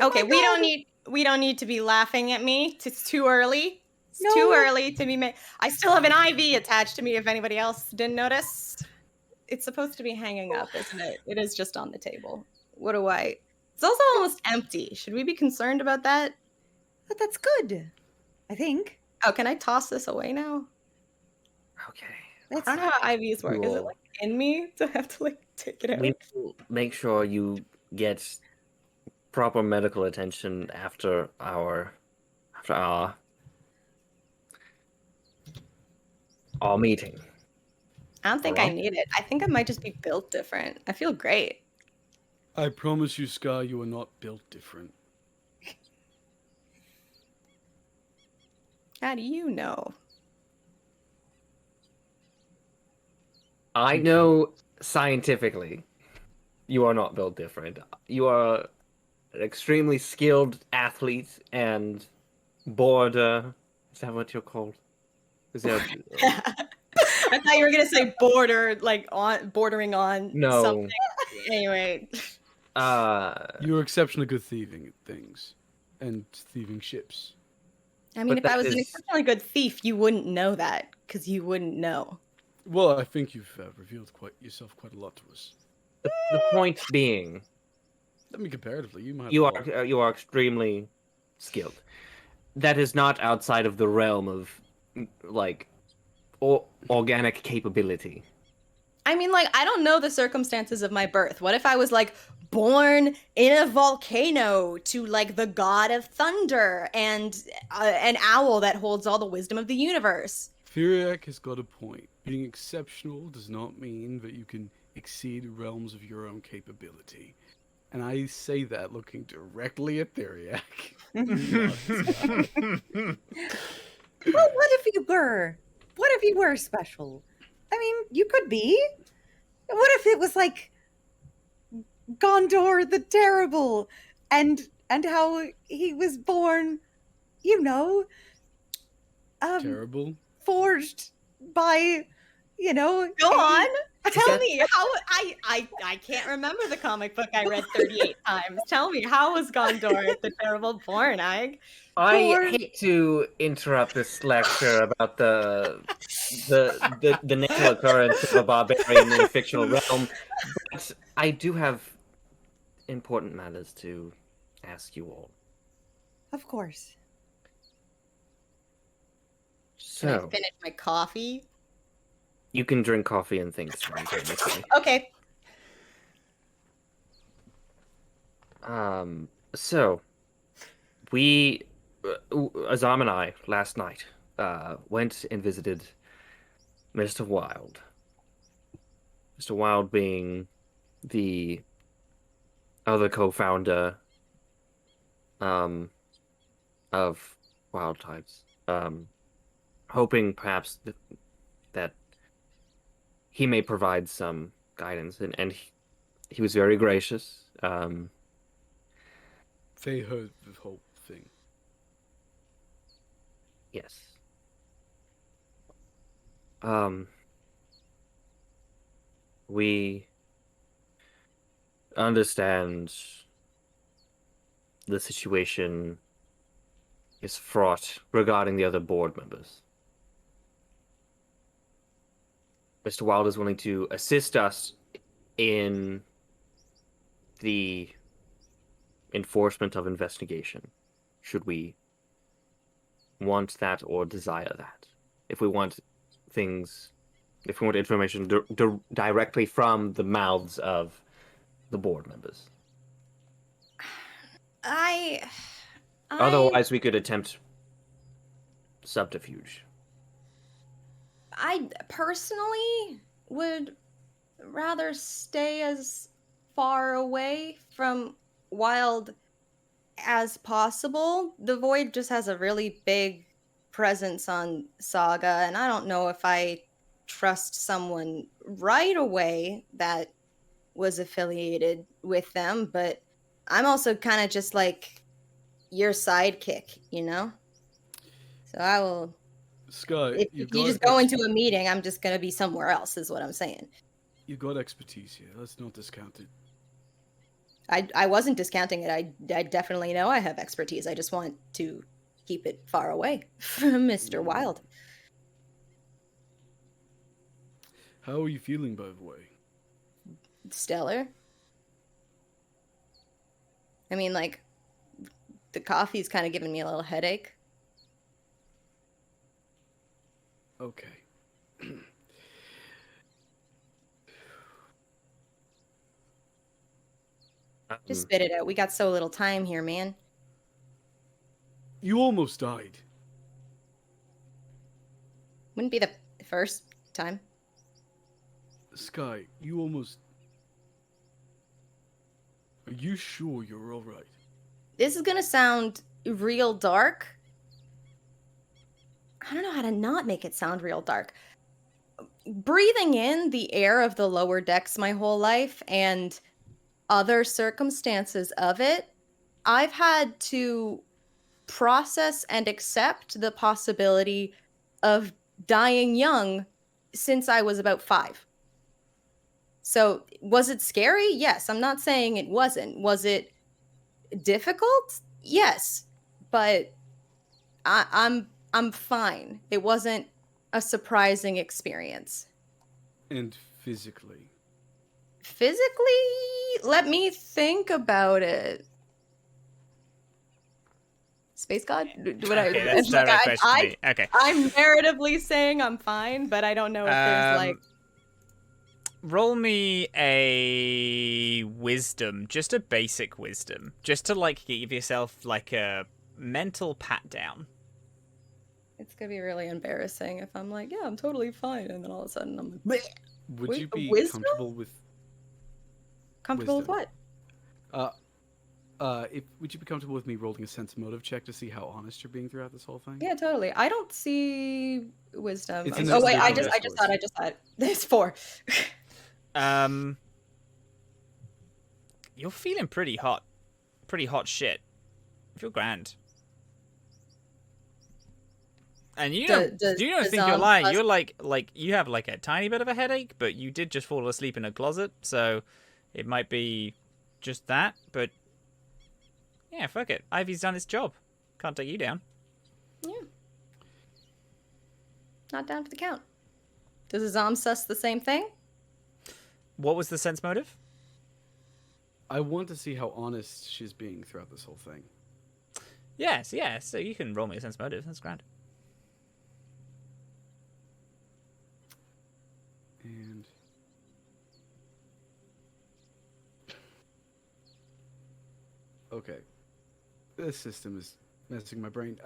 Okay, my we God. don't need to be laughing at me. It's too early. It's No. too early to be I still have an IV attached to me if anybody else didn't notice. It's supposed to be hanging up, isn't it? It is just on the table. What do I? It's also almost empty. Should we be concerned about that? But that's good. I think. Oh, can I toss this away now? Okay. I That's don't know how IVs work. Is it Cool. like in me to have to like take it out? We will make sure you get proper medical attention after our meeting. I don't think I Alright. need it. I think I might just be built different. I feel great. I promise you, Skye, you are not built different. How do you know? I know scientifically you are not built different. You are an extremely skilled athlete and border. Is that what you're called? Is that I thought you were gonna say bordering on no? something. Anyway, You're exceptionally good thieving at things. And thieving ships. I mean, But if I that was an is- exceptionally good thief, you wouldn't know that because you wouldn't know. Well, I think you've revealed yourself quite a lot to us. The point being, I mean, comparatively, you might. you have are extremely skilled. That is not outside of the realm of like organic capability. I mean, like, I don't know the circumstances of my birth. What if I was like born in a volcano to like the god of thunder and an owl that holds all the wisdom of the universe? Theriac has got a point. Being exceptional does not mean that you can exceed realms of your own capability. And I say that looking directly at Theriac. Well, what if you were? What if you were special? I mean, you could be. What if it was like Gondor the Terrible, and how he was born, you know, Terrible. forged by, you know. Go a- on. Tell that- me how I can't remember the comic book I read 38 times. Tell me, how was Gondor the terrible born, Ig? I Or- hate to interrupt this lecture about the natural occurrence of a barbarian in a fictional realm, but I do have important matters to ask you all. Of course. Can I So finish my coffee? you can drink coffee and things simultaneously. Okay. So we, Azhaam and I, last night, went and visited Mr. Wild. Mr. Wild being the other co-founder of Wild Types. Hoping perhaps that he may provide some guidance, and he was very gracious. They heard the whole thing. Yes. We understand the situation is fraught regarding the other board members. Mr. Wilde is willing to assist us in the enforcement of investigation, should we want that or desire that. If we want information directly from the mouths of the board members. Otherwise, we could attempt subterfuge. I personally would rather stay as far away from Wild as possible. The Void just has a really big presence on Saga, and I don't know if I trust someone right away that was affiliated with them, but I'm also kind of just like your sidekick, you know? So I will... Skye, If you just go into a meeting, I'm just going to be somewhere else, is what I'm saying. You got expertise here. Let's not discount it. I wasn't discounting it. I definitely know I have expertise. I just want to keep it far away from Mr. Wild. How are you feeling, by the way? Stellar. I mean, like, the coffee's kind of giving me a little headache. Okay. Just spit it out. We got so little time here, man. You almost died. Wouldn't be the first time. Skye, you almost... Are you sure you're alright? This is gonna sound real dark. I don't know how to not make it sound real dark. Breathing in the air of the lower decks my whole life and other circumstances of it, I've had to process and accept the possibility of dying young since I was about 5. So, was it scary? Yes. I'm not saying it wasn't. Was it difficult? Yes. But I'm fine. It wasn't a surprising experience. And physically? Physically? Let me think about it. Space God? Okay, that's a direct question to me. Okay. I'm narratively saying I'm fine, but I don't know if there's like... Roll me a wisdom, just a basic wisdom, just to like give yourself like a mental pat down. It's gonna be really embarrassing if I'm like, yeah, I'm totally fine, and then all of a sudden I'm like, bleh. Would Wait, you be wisdom? comfortable with... Comfortable with wisdom? what? Would you be comfortable with me rolling a sense motive check to see how honest you're being throughout this whole thing? Yeah, totally. I don't see wisdom. It's in Oh the wait, I discourse. just thought. There's 4. You're feeling pretty hot shit. You feel grand. And you don't think you're lying. You're like you have like a tiny bit of a headache, but you did just fall asleep in a closet, so it might be just that. But yeah, fuck it. Ivy's done its job. Can't take you down. Yeah. Not down for the count. Does Azhaam suss the same thing? What was the sense motive? I want to see how honest she's being throughout this whole thing. Yes, yeah. So you can roll me a sense motive. That's grand. And... Okay. This system is messing my brain.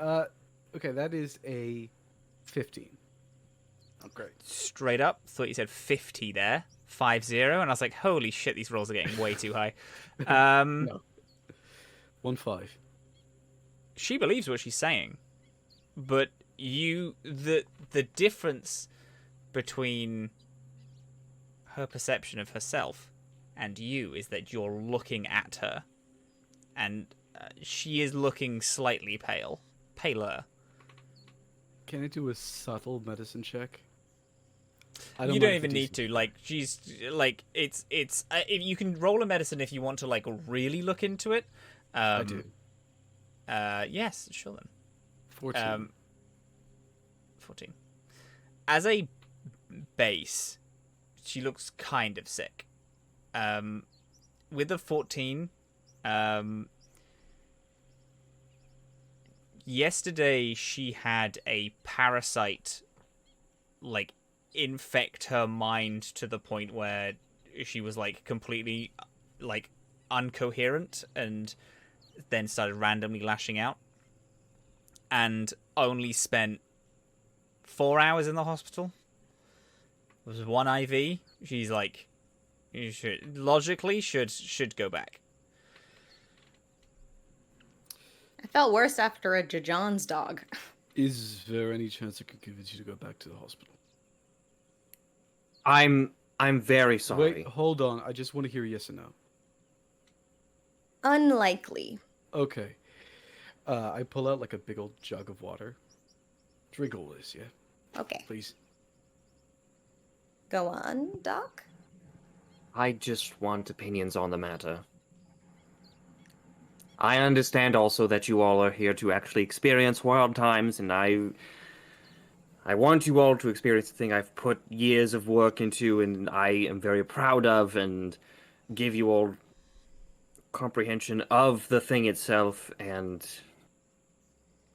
Okay, that is a 15. Oh, great. Straight up, thought you said 50 there. 50, and I was like, holy shit, these rolls are getting way too high. No. 1-5. She believes what she's saying, but the difference between her perception of herself and you is that you're looking at her, and she is looking slightly paler. Can I do a subtle medicine check? I don't You mind don't if even it's need to. Like, she's like, it's. If you can roll a medicine if you want to like really look into it. I do. Yes, sure then. 14. 14. As a base, she looks kind of sick. With a 14, yesterday she had a parasite, like, infect her mind to the point where she was, like, completely, like, incoherent and then started randomly lashing out. And only spent 4 hours in the hospital. It was 1 IV. She's like, you should logically should go back. I felt worse after a Jajon's dog. Is there any chance I could convince you to go back to the hospital? I'm very sorry. Wait, hold on. I just want to hear yes or no. Unlikely. Okay. I pull out like a big old jug of water. Drink all this, yeah? Okay. Please. Go on, Doc. I just want opinions on the matter. I understand also that you all are here to actually experience wild times, and I want you all to experience the thing I've put years of work into, and I am very proud of, and give you all comprehension of the thing itself, and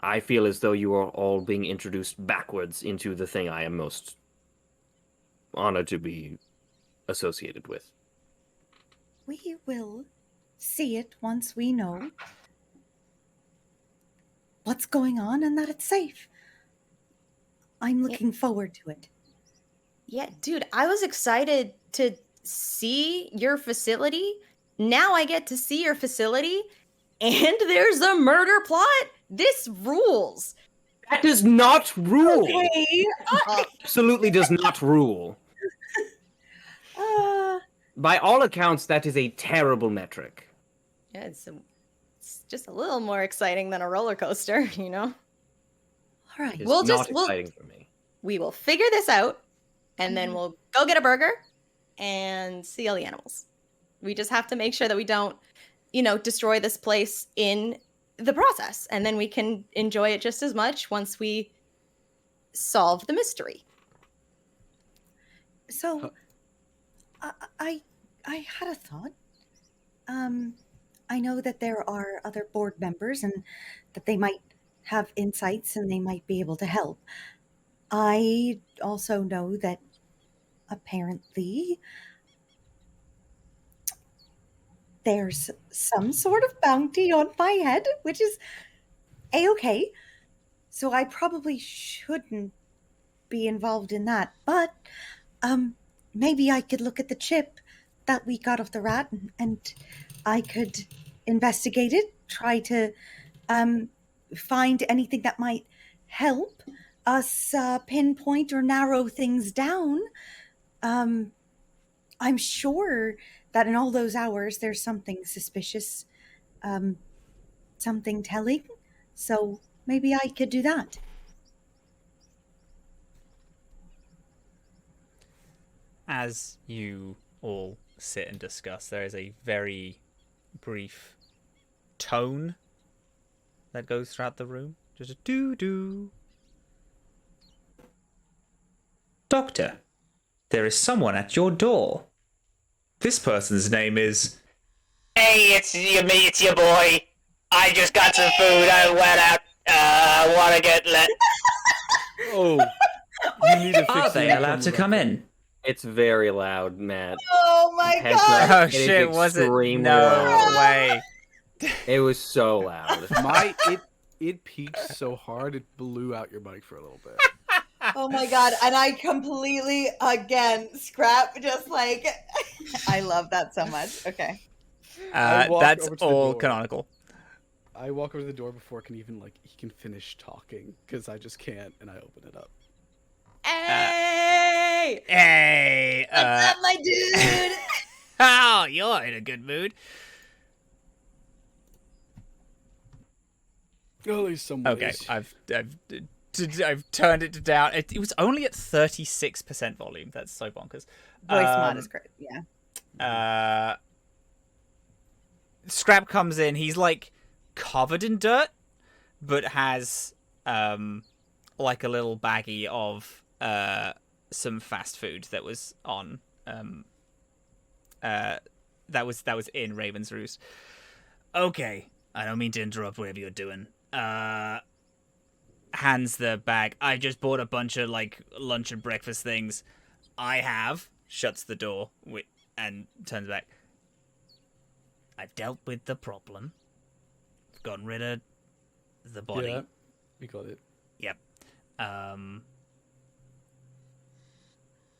I feel as though you are all being introduced backwards into the thing I am most honored to be associated with. We will see it once we know what's going on and that it's safe. I'm looking forward to it. Yeah, dude, I was excited to see your facility. Now I get to see your facility, and there's a murder plot. This rules. That does not rule. Okay. Absolutely does not rule. By all accounts, that is a terrible metric. Yeah, it's just a little more exciting than a roller coaster, you know? All right. It's We'll not just- exciting for me. We will figure this out, and then we'll go get a burger and see all the animals. We just have to make sure that we don't, destroy this place in the process, and then we can enjoy it just as much once we solve the mystery. So, I had a thought. I know that there are other board members and that they might have insights and they might be able to help. I also know that apparently there's some sort of bounty on my head, which is A-okay. So I probably shouldn't be involved in that. But maybe I could look at the chip that we got off the rat and I could investigate it, try to find anything that might help us pinpoint or narrow things down. I'm sure that in all those hours there's something suspicious, something telling. So maybe I could do that. As you all sit and discuss, there is a very brief tone that goes throughout the room. Just a doo-doo. Doctor, there is someone at your door. This person's name is... Hey, it's your boy. I just got some food. I went out. I want to get let. Oh, you need to fix Are they the allowed to come in? It's very loud, Matt. Oh my Heads god! up, Oh it is shit, was it? extremely No loud. way. It was so loud. It peaked so hard it blew out your mic for a little bit. Oh my god, and I completely, again, scrap, just like, I love that so much. Okay. I walk That's over to the all door. canonical. I walk over to the door before it can even, he can finish talking, because I just can't, and I open it up. Hey! Hey! What's up, my dude? Oh, you're in a good mood. Oh, there's some Okay, ways. I've I've turned it down. It was only at 36% volume. That's so bonkers. Voice mod is great. Yeah. Scrap comes in. He's like covered in dirt, but has like a little baggie of some fast food that was on that was in Raven's Roost. Okay, I don't mean to interrupt whatever you're doing. Hands the bag. I just bought a bunch of like lunch and breakfast things. I have. Shuts the door and turns back. I've dealt with the problem. I've gotten rid of the body. Yeah, we got it. Yep.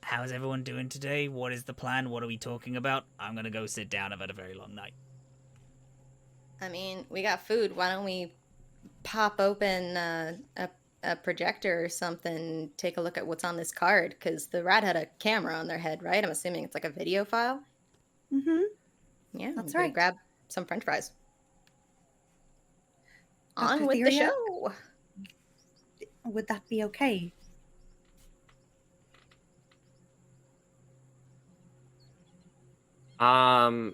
How's everyone doing today? What is the plan? What are we talking about? I'm gonna go sit down. I've had a very long night. I mean, we got food. Why don't we pop open a projector or something, take a look at what's on this card? Because the rat had a camera on their head, right? I'm assuming it's like a video file. Mm-hmm. Yeah, That's we could right. grab some French fries. Dr. On with the Theriac? show. Would that be okay? I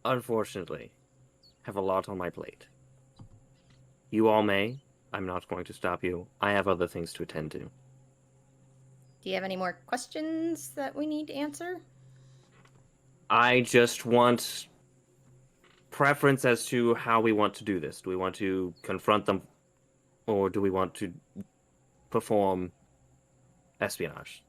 unfortunately have a lot on my plate. You all may. I'm not going to stop you. I have other things to attend to. Do you have any more questions that we need to answer? I just want preference as to how we want to do this. Do we want to confront them, or do we want to perform espionage?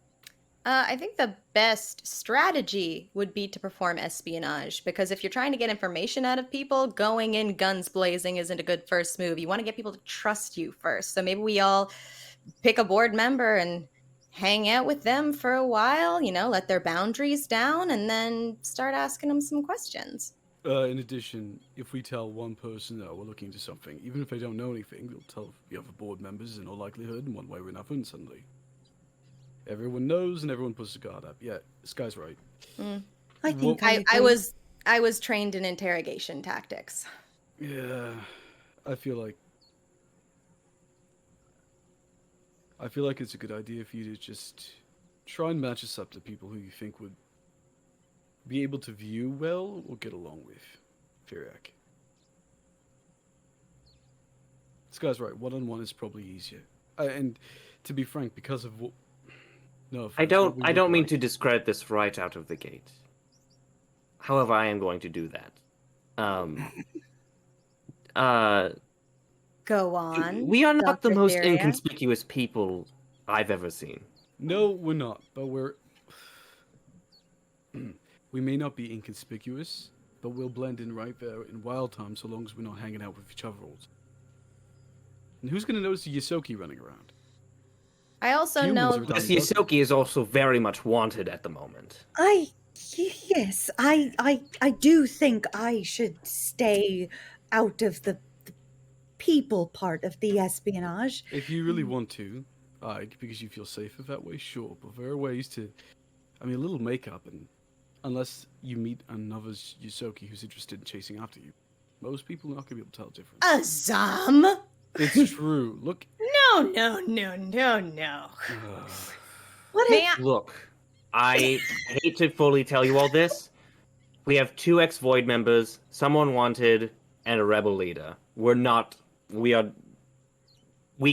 I think the best strategy would be to perform espionage, because if you're trying to get information out of people, going in guns blazing isn't a good first move. You want to get people to trust you first. So maybe we all pick a board member and hang out with them for a while, let their boundaries down, and then start asking them some questions. In addition, if we tell one person that we're looking into something, even if they don't know anything, we'll tell the other board members in all likelihood in one way or another, and suddenly everyone knows and everyone puts a guard up. Yeah, Skye's right. I think I was trained in interrogation tactics. Yeah, I feel like it's a good idea for you to just try and match us up to people who you think would be able to view well or get along with Theriac. Skye's right. One-on-one is probably easier. And to be frank, because of what... No offense, I what we don't look mean like- to discredit this right out of the gate. However, I am going to do that. Go on. We are not the Dr. most Theriac. inconspicuous people I've ever seen. No, we're not. But we're... we may not be inconspicuous, but we'll blend in right there in wild time so long as we're not hanging out with each other all the time. And who's going to notice the Yosoki running around? I also Humans know are done. This Yosoki is also very much wanted at the moment. Yes, I do think I should stay out of the people part of the espionage. If you really want to, because you feel safer that way, sure. But there are ways to... I mean, a little makeup, and unless you meet another Yosoki who's interested in chasing after you, most people are not going to be able to tell the difference. Azhaam? It's true. Look... No. What May if... I- Look, I hate to fully tell you all this. We have 2 ex-Void members, someone wanted, and a rebel leader. We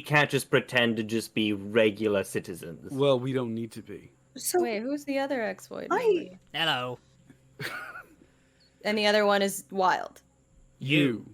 can't just pretend to just be regular citizens. Well, we don't need to be. So Wait, who's the other ex-void? I- Hello. And the other one is Wild. You.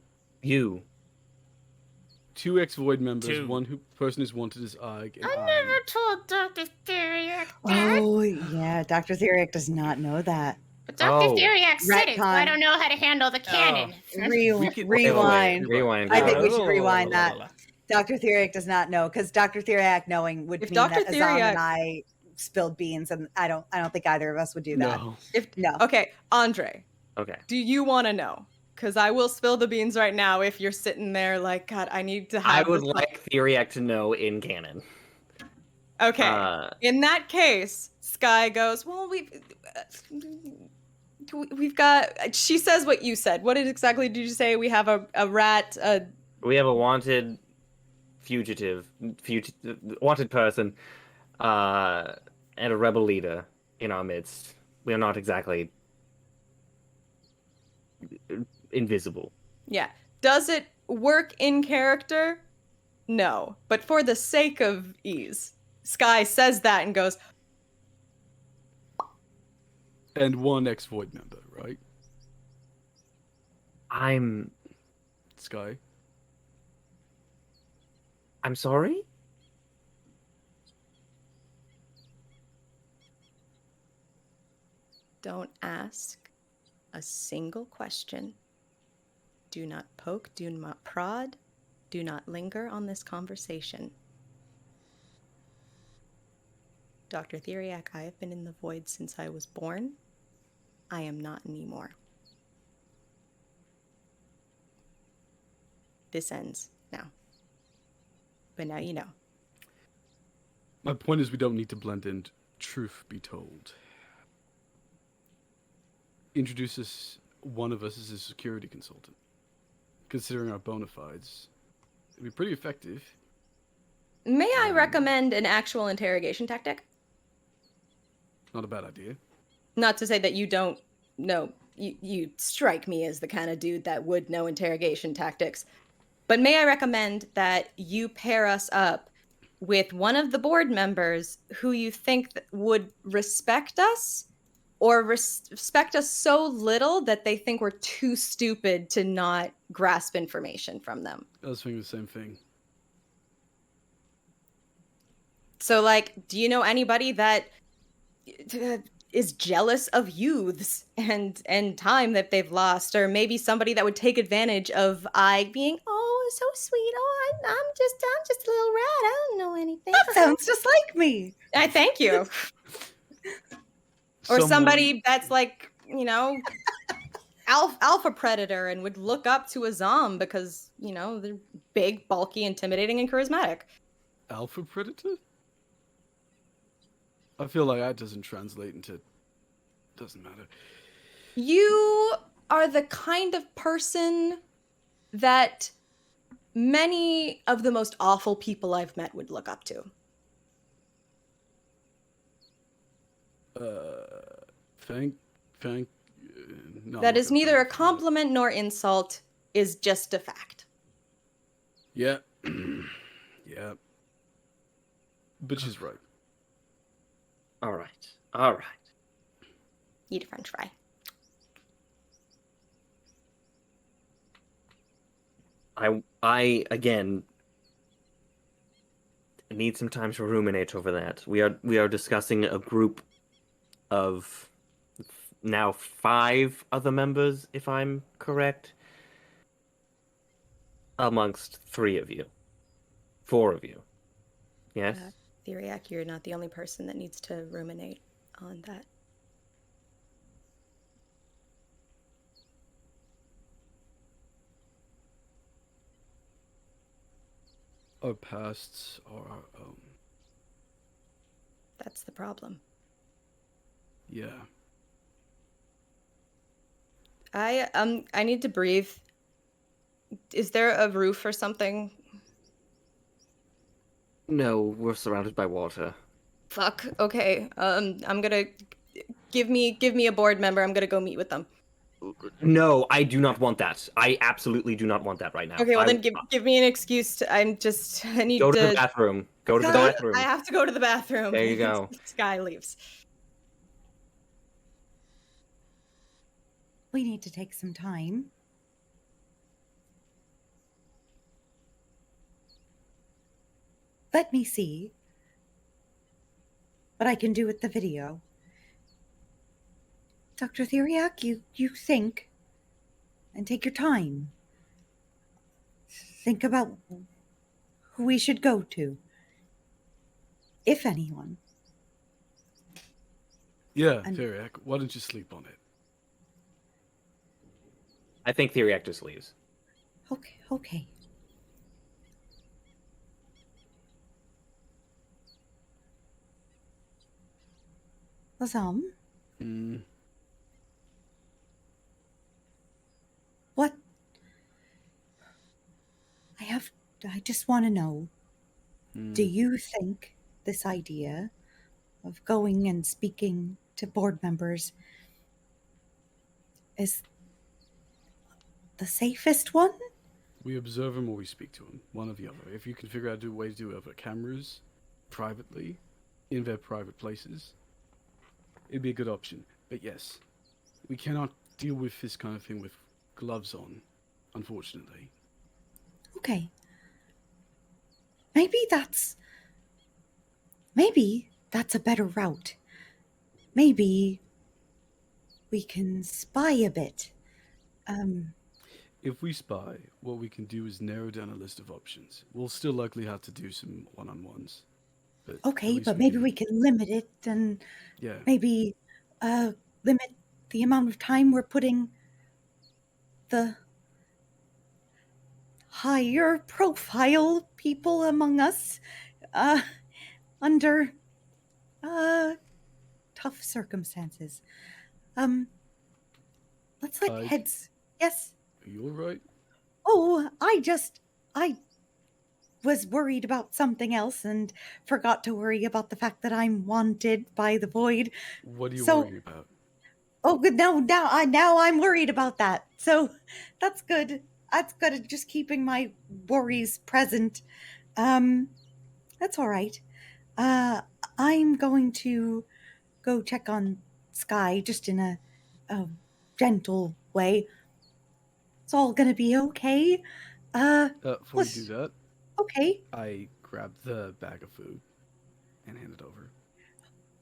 2 ex-Void members, Two. one person is wanted as Ig, and told Dr. Theriac Oh, yeah, Dr. Theriac does not know that. But Dr. Oh. Theriac said it, so I Retcon. don't know how to handle the canon. Rewind. Rewind. I think we Oh. should rewind that. Dr. Theriac does not know, because Dr. Theriac knowing would If mean Dr. that Azhaam Theriac- and I spilled beans, and I don't think either of us would do that. No. No. Okay, Andre, Okay. do you want to know? Because I will spill the beans right now if you're sitting there like, God, I need to have I would this- like Theriac to know in canon. Okay. In that case, Skye goes, well, we've got... She says what you said. What exactly did you say? We have a rat, We have a wanted wanted person, and a rebel leader in our midst. We are not exactly invisible. Yeah. Does it work in character? No. But for the sake of ease, Skye says that and goes, And one ex-Void member, right? I'm Skye. sorry? Don't ask a single question. Do not poke, do not prod, do not linger on this conversation. Dr. Theriac, I have been in the void since I was born. I am not anymore. This ends now. But now you know. My point is we don't need to blend in, truth be told. Introduce one of us as a security consultant. Considering our bona fides, it'd be pretty effective. May I recommend an actual interrogation tactic? Not a bad idea. Not to say that you don't know. You strike me as the kind of dude that would know interrogation tactics. But may I recommend that you pair us up with one of the board members who you think would respect us, or respect us so little that they think we're too stupid to not grasp information from them. I was thinking the same thing. So, like, do you know anybody that is jealous of youths and time that they've lost, or maybe somebody that would take advantage of I being so sweet? Oh, I'm just a little rat. I don't know anything. That sounds just like me. I thank you. Or somebody that's like, alpha predator and would look up to Azhaam because, they're big, bulky, intimidating, and charismatic. Alpha predator? I feel like that doesn't translate into... Doesn't matter. You are the kind of person that many of the most awful people I've met would look up to. No, that is neither a compliment nor insult, is just a fact. Yeah. Yeah. But she's right. All right. Eat a french fry. I again need some time to ruminate over that. We are discussing a group of now 5 other members, if I'm correct, amongst 3 of you. 4 of you. Yes? Theriac, you're not the only person that needs to ruminate on that. Our pasts are our own. That's the problem. Yeah. I need to breathe. Is there a roof or something? No, we're surrounded by water. Fuck. Okay. I'm gonna give me a board member. I'm gonna go meet with them. No, I do not want that. I absolutely do not want that right now. Okay, well then give me an excuse to. I need to... Go to the bathroom. Go to the bathroom. I have to go to the bathroom. There you go. Skye leaves. We need to take some time. Let me see what I can do with the video. Dr. Theriac, you think and take your time. Think about who we should go to, if anyone. Yeah, Theriac, why don't you sleep on it? I think Theriac just leaves. Okay. Azhaam? What? I just want to know, do Hmm. you think this idea of going and speaking to board members is the safest one? We observe him or we speak to him, one or the other. If you can figure out a way to do it over cameras, privately, in their private places, it'd be a good option. But yes, we cannot deal with this kind of thing with gloves on, unfortunately. Okay. Maybe that's a better route. Maybe we can spy a bit. If we spy, what we can do is narrow down a list of options. We'll still likely have to do some one-on-ones. But at Okay, least but maybe can- we can limit it and Yeah. maybe limit the amount of time we're putting the higher profile people among us under tough circumstances. Let's like Kite. heads. Yes. Are you alright? Oh, I was worried about something else and forgot to worry about the fact that I'm wanted by the void. What are you So- worrying about? Oh, good. Now I'm worried about that. So that's good. That's good. Just keeping my worries present. That's all right. I'm going to go check on Skye just in a gentle way. It's all gonna be okay. Before you do that, Okay. I grab the bag of food and hand it over.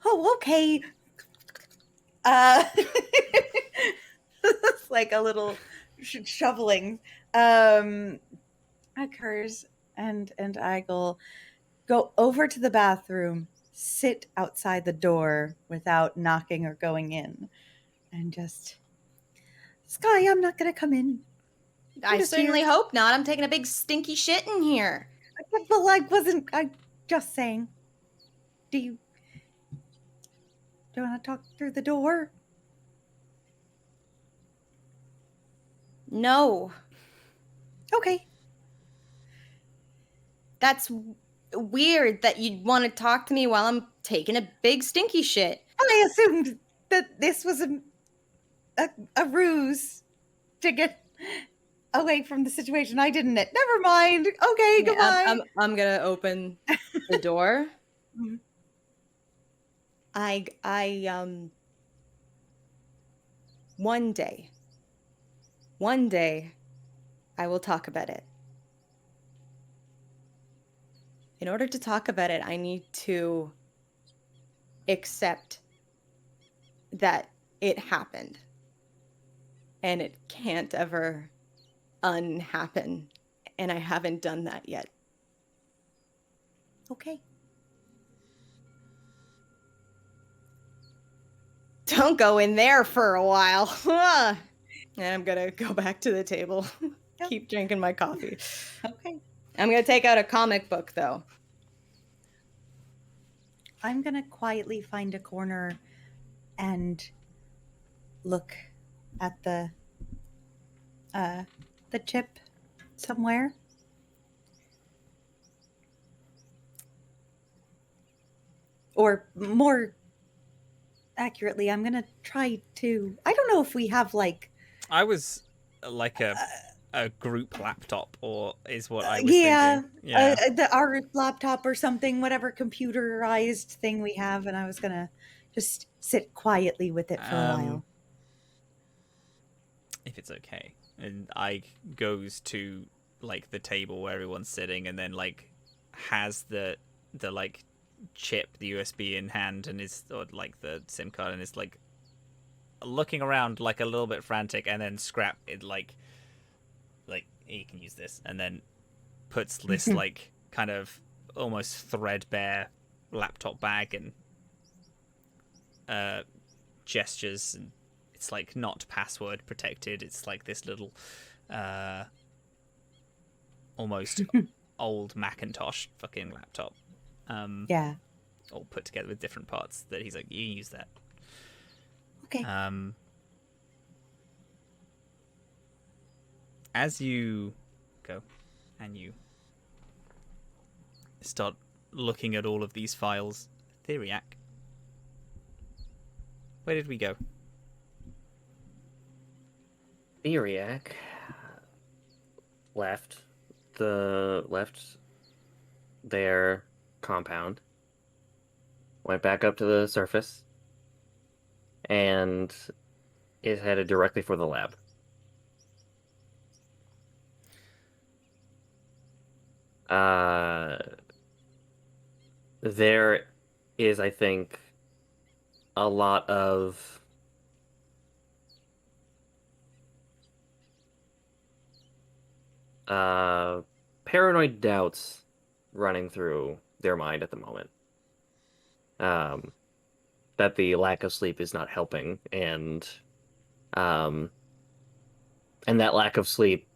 Oh, okay. It's like a little shoveling occurs, and I go over to the bathroom, sit outside the door without knocking or going in, and just, Skye, I'm not gonna come in. I just certainly here. hope not. I'm taking a big stinky shit in here. Well, I just saying. Do you want to talk through the door? No, Okay. that's weird that you'd want to talk to me while I'm taking a big stinky shit. I assumed that this was a ruse to get away from the situation. I didn't. Never mind. Okay, Yeah, goodbye. I'm gonna open the door. Mhm. One day, I will talk about it. In order to talk about it, I need to accept that it happened. And it can't ever unhappen. And I haven't done that yet. Okay. Don't go in there for a while. And I'm gonna go back to the table. Yep. Keep drinking my coffee. Okay. I'm gonna take out a comic book though. I'm gonna quietly find a corner and look at the chip somewhere. Or more accurately, I'm gonna try to. I don't know if we have like. I was like a group laptop, or is what I was Yeah, thinking. Yeah. our laptop or something, whatever computerized thing we have, and I was gonna just sit quietly with it for a while. If it's okay. And I goes to like the table where everyone's sitting, and then like has the like chip, the USB in hand, and is, or like the SIM card, and is like looking around like a little bit frantic, and then scrap it like you can use this, and then puts this like kind of almost threadbare laptop bag and gestures, and it's like not password protected. It's like this little almost old Macintosh fucking laptop. Yeah. All put together with different parts that he's like, you can use that. Okay. As you go and you start looking at all of these files. Theriac. Where did we go? Theriac left their compound, went back up to the surface, and is headed directly for the lab. There is, I think, a lot of paranoid doubts running through their mind at the moment. That the lack of sleep is not helping, and that lack of sleep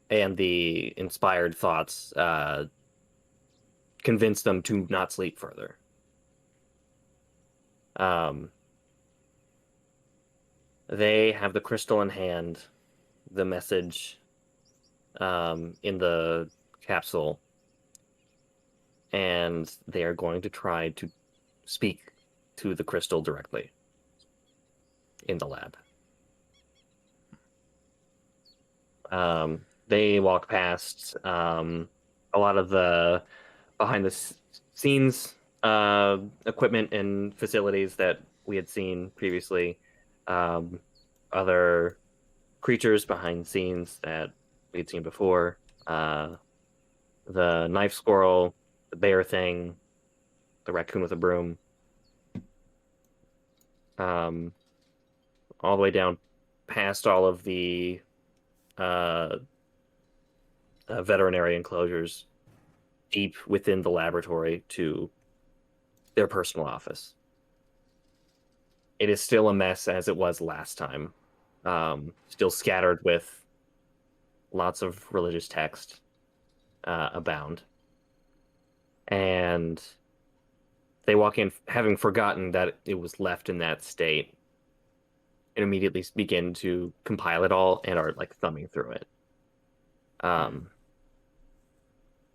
and the inspired thoughts convince them to not sleep further. They have the crystal in hand, the message in the capsule, and they are going to try to speak to the crystal directly in the lab. They walk past a lot of the behind the scenes equipment and facilities that we had seen previously. Other creatures behind scenes that we had seen before. The knife squirrel, the bear thing, the raccoon with a broom. All the way down past all of the veterinary enclosures deep within the laboratory to their personal office. It is still a mess as it was last time. Still scattered with lots of religious text abound. And they walk in having forgotten that it was left in that state and immediately begin to compile it all and are like thumbing through it.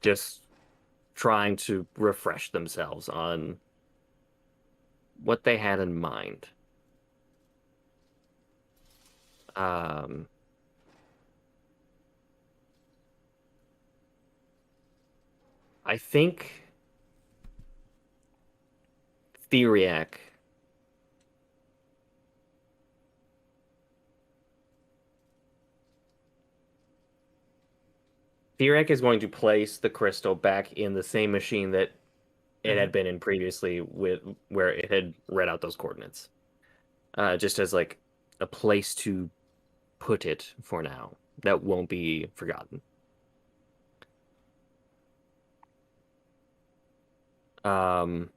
Just trying to refresh themselves on what they had in mind. I think Theriac is going to place the crystal back in the same machine that it had been in previously, with where it had read out those coordinates, just as like a place to put it for now that won't be forgotten. And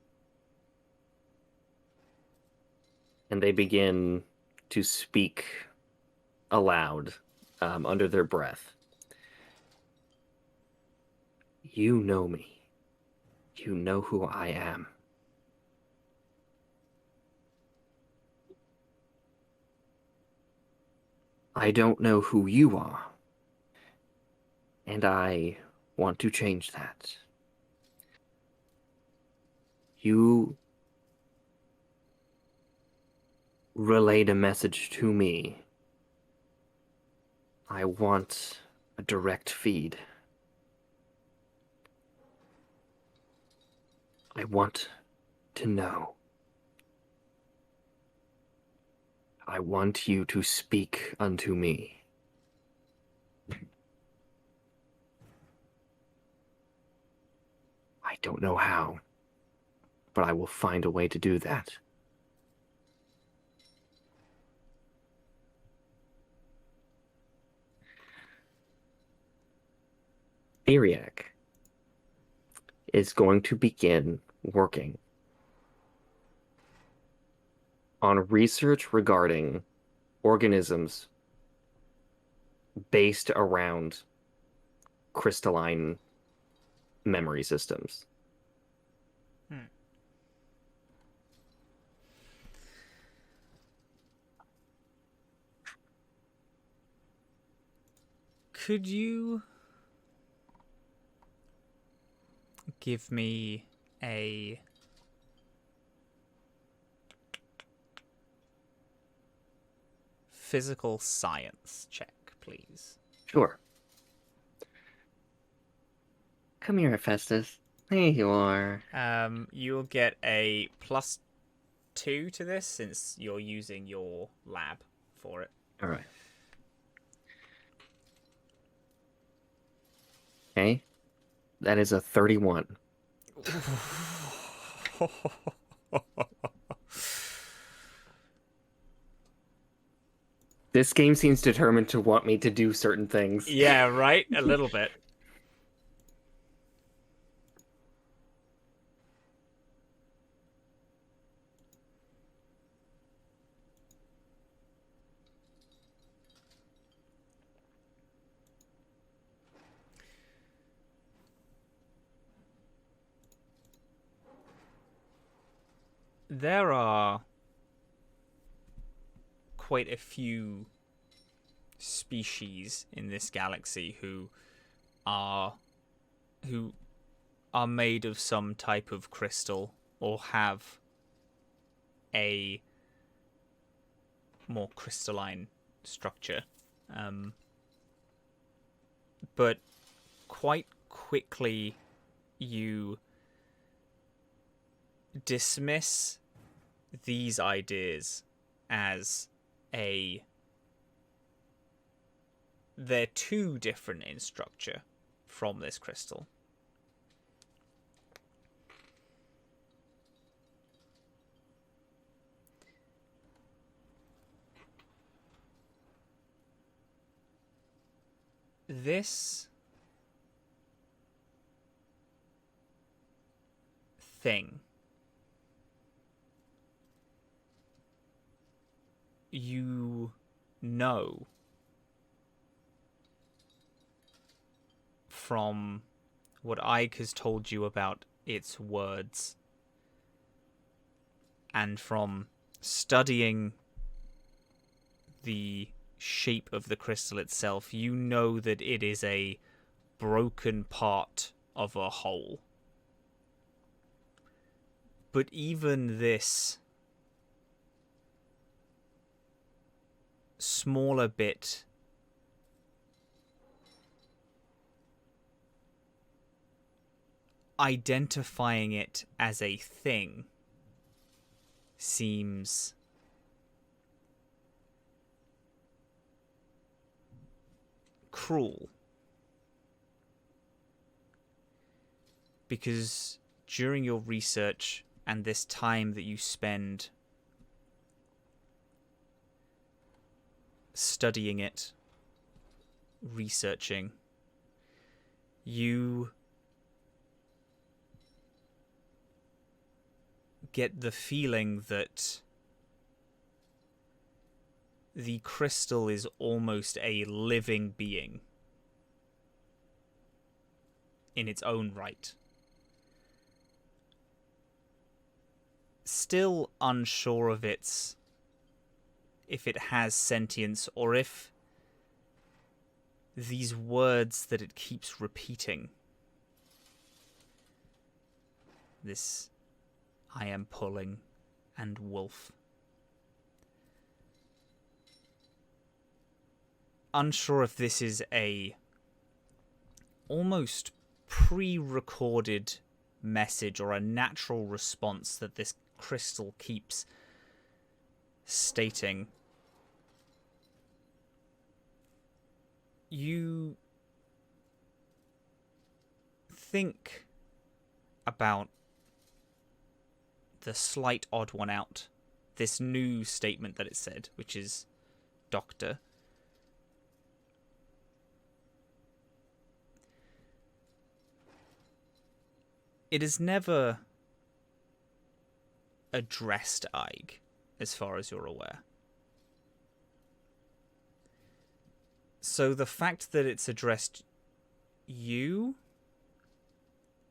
they begin to speak aloud under their breath. You know me. You know who I am. I don't know who you are. And I want to change that. You relayed a message to me. I want a direct feed. I want to know. I want you to speak unto me. I don't know how, but I will find a way to do that. Theriac is going to begin working on research regarding organisms based around crystalline memory systems. Could you give me a physical science check, please. Sure. Come here, Festus. There you are. You'll get a +2 to this since you're using your lab for it. All right. Okay. That is a 31. This game seems determined to want me to do certain things. Yeah, right? A little bit. There are quite a few species in this galaxy who are made of some type of crystal or have a more crystalline structure. But quite quickly you dismiss these ideas as they're too different in structure from this crystal. This thing, you know from what Ike has told you about its words and from studying the shape of the crystal itself, you know that it is a broken part of a whole. But even this smaller bit identifying it as a thing seems cruel, because during your research and this time that you spend studying it, researching, you get the feeling that the crystal is almost a living being in its own right. Still unsure of if it has sentience, or if these words that it keeps repeating, this I am pulling and wolf, unsure if this is a almost pre-recorded message or a natural response that this crystal keeps stating. You think about the slight odd one out, this new statement that it said, which is doctor. It has never addressed Ige, as far as you're aware. So the fact that it's addressed you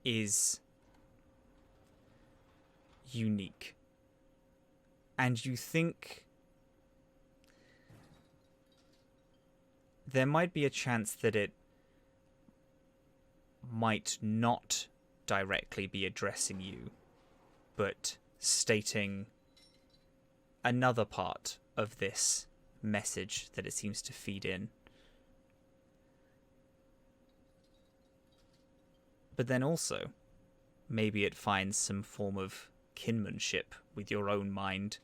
is unique. And you think there might be a chance that it might not directly be addressing you, but stating another part of this message that it seems to feed in. But then also, maybe it finds some form of kinship with your own mind.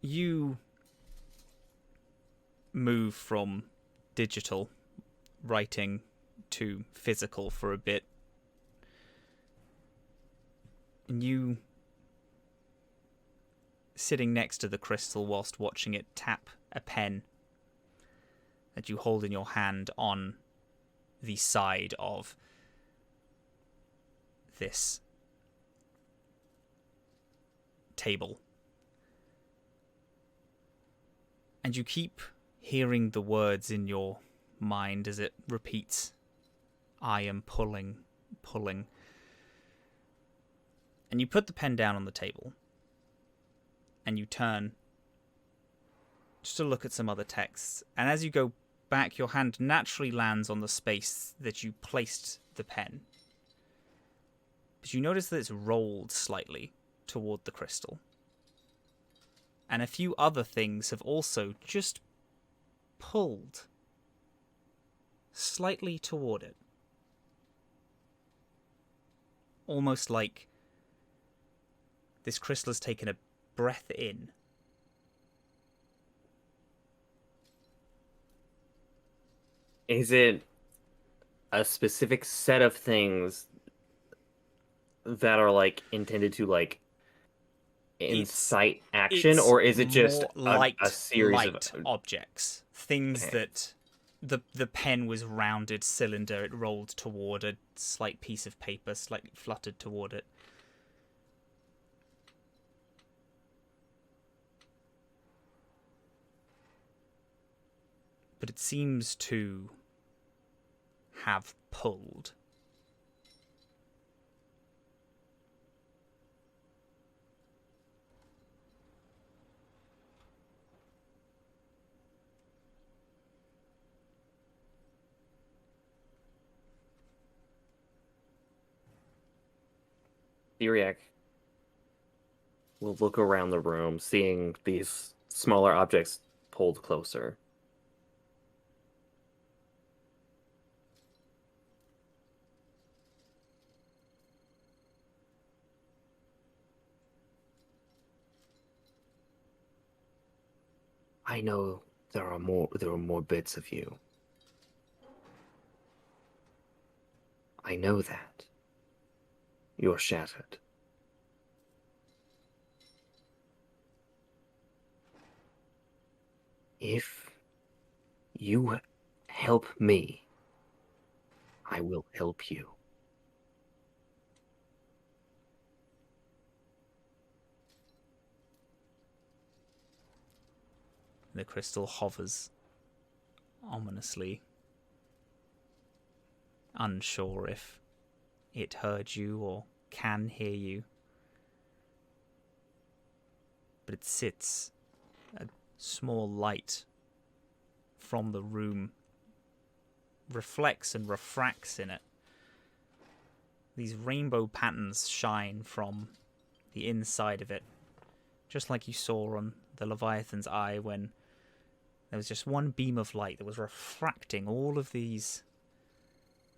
You move from digital writing to physical for a bit. And you, sitting next to the crystal whilst watching it tap a pen that you hold in your hand on the side of this table. And you keep hearing the words in your mind as it repeats, I am pulling, pulling. And you put the pen down on the table. And you turn just to look at some other texts. And as you go back, your hand naturally lands on the space that you placed the pen. But you notice that it's rolled slightly toward the crystal. And a few other things have also just pulled slightly toward it. Almost like this crystal has taken a breath in. Is it a specific set of things that are like intended to like incite action, or is it just a series of objects, things that the pen was rounded cylinder, it rolled toward a slight piece of paper, slightly fluttered toward it. But it seems to have pulled. Theriac will look around the room, seeing these smaller objects pulled closer. I know there are more bits of you. I know that. You're shattered. If you help me, I will help you. The crystal hovers ominously, unsure if it heard you or can hear you. But it sits, a small light from the room reflects and refracts in it. These rainbow patterns shine from the inside of it, just like you saw on the Leviathan's eye when there was just one beam of light that was refracting all of these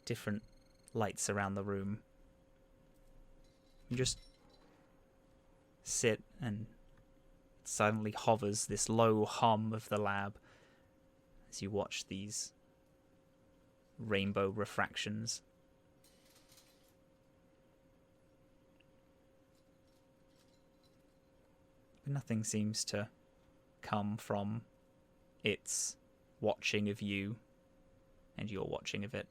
different lights around the room. You just sit and it silently hovers, this low hum of the lab, as you watch these rainbow refractions. But nothing seems to come from its watching of you and your watching of it.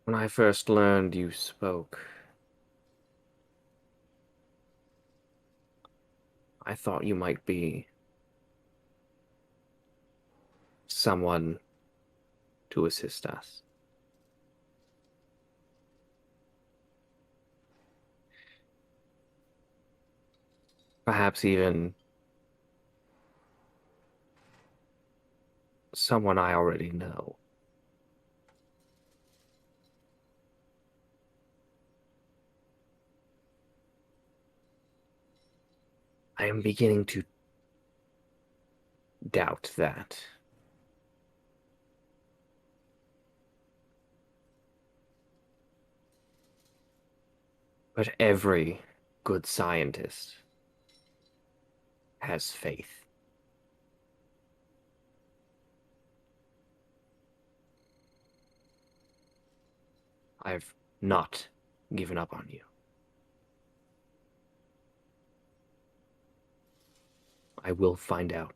When I first learned you spoke, I thought you might be someone to assist us. Perhaps even someone I already know. I am beginning to doubt that. But every good scientist has faith. I've not given up on you. I will find out.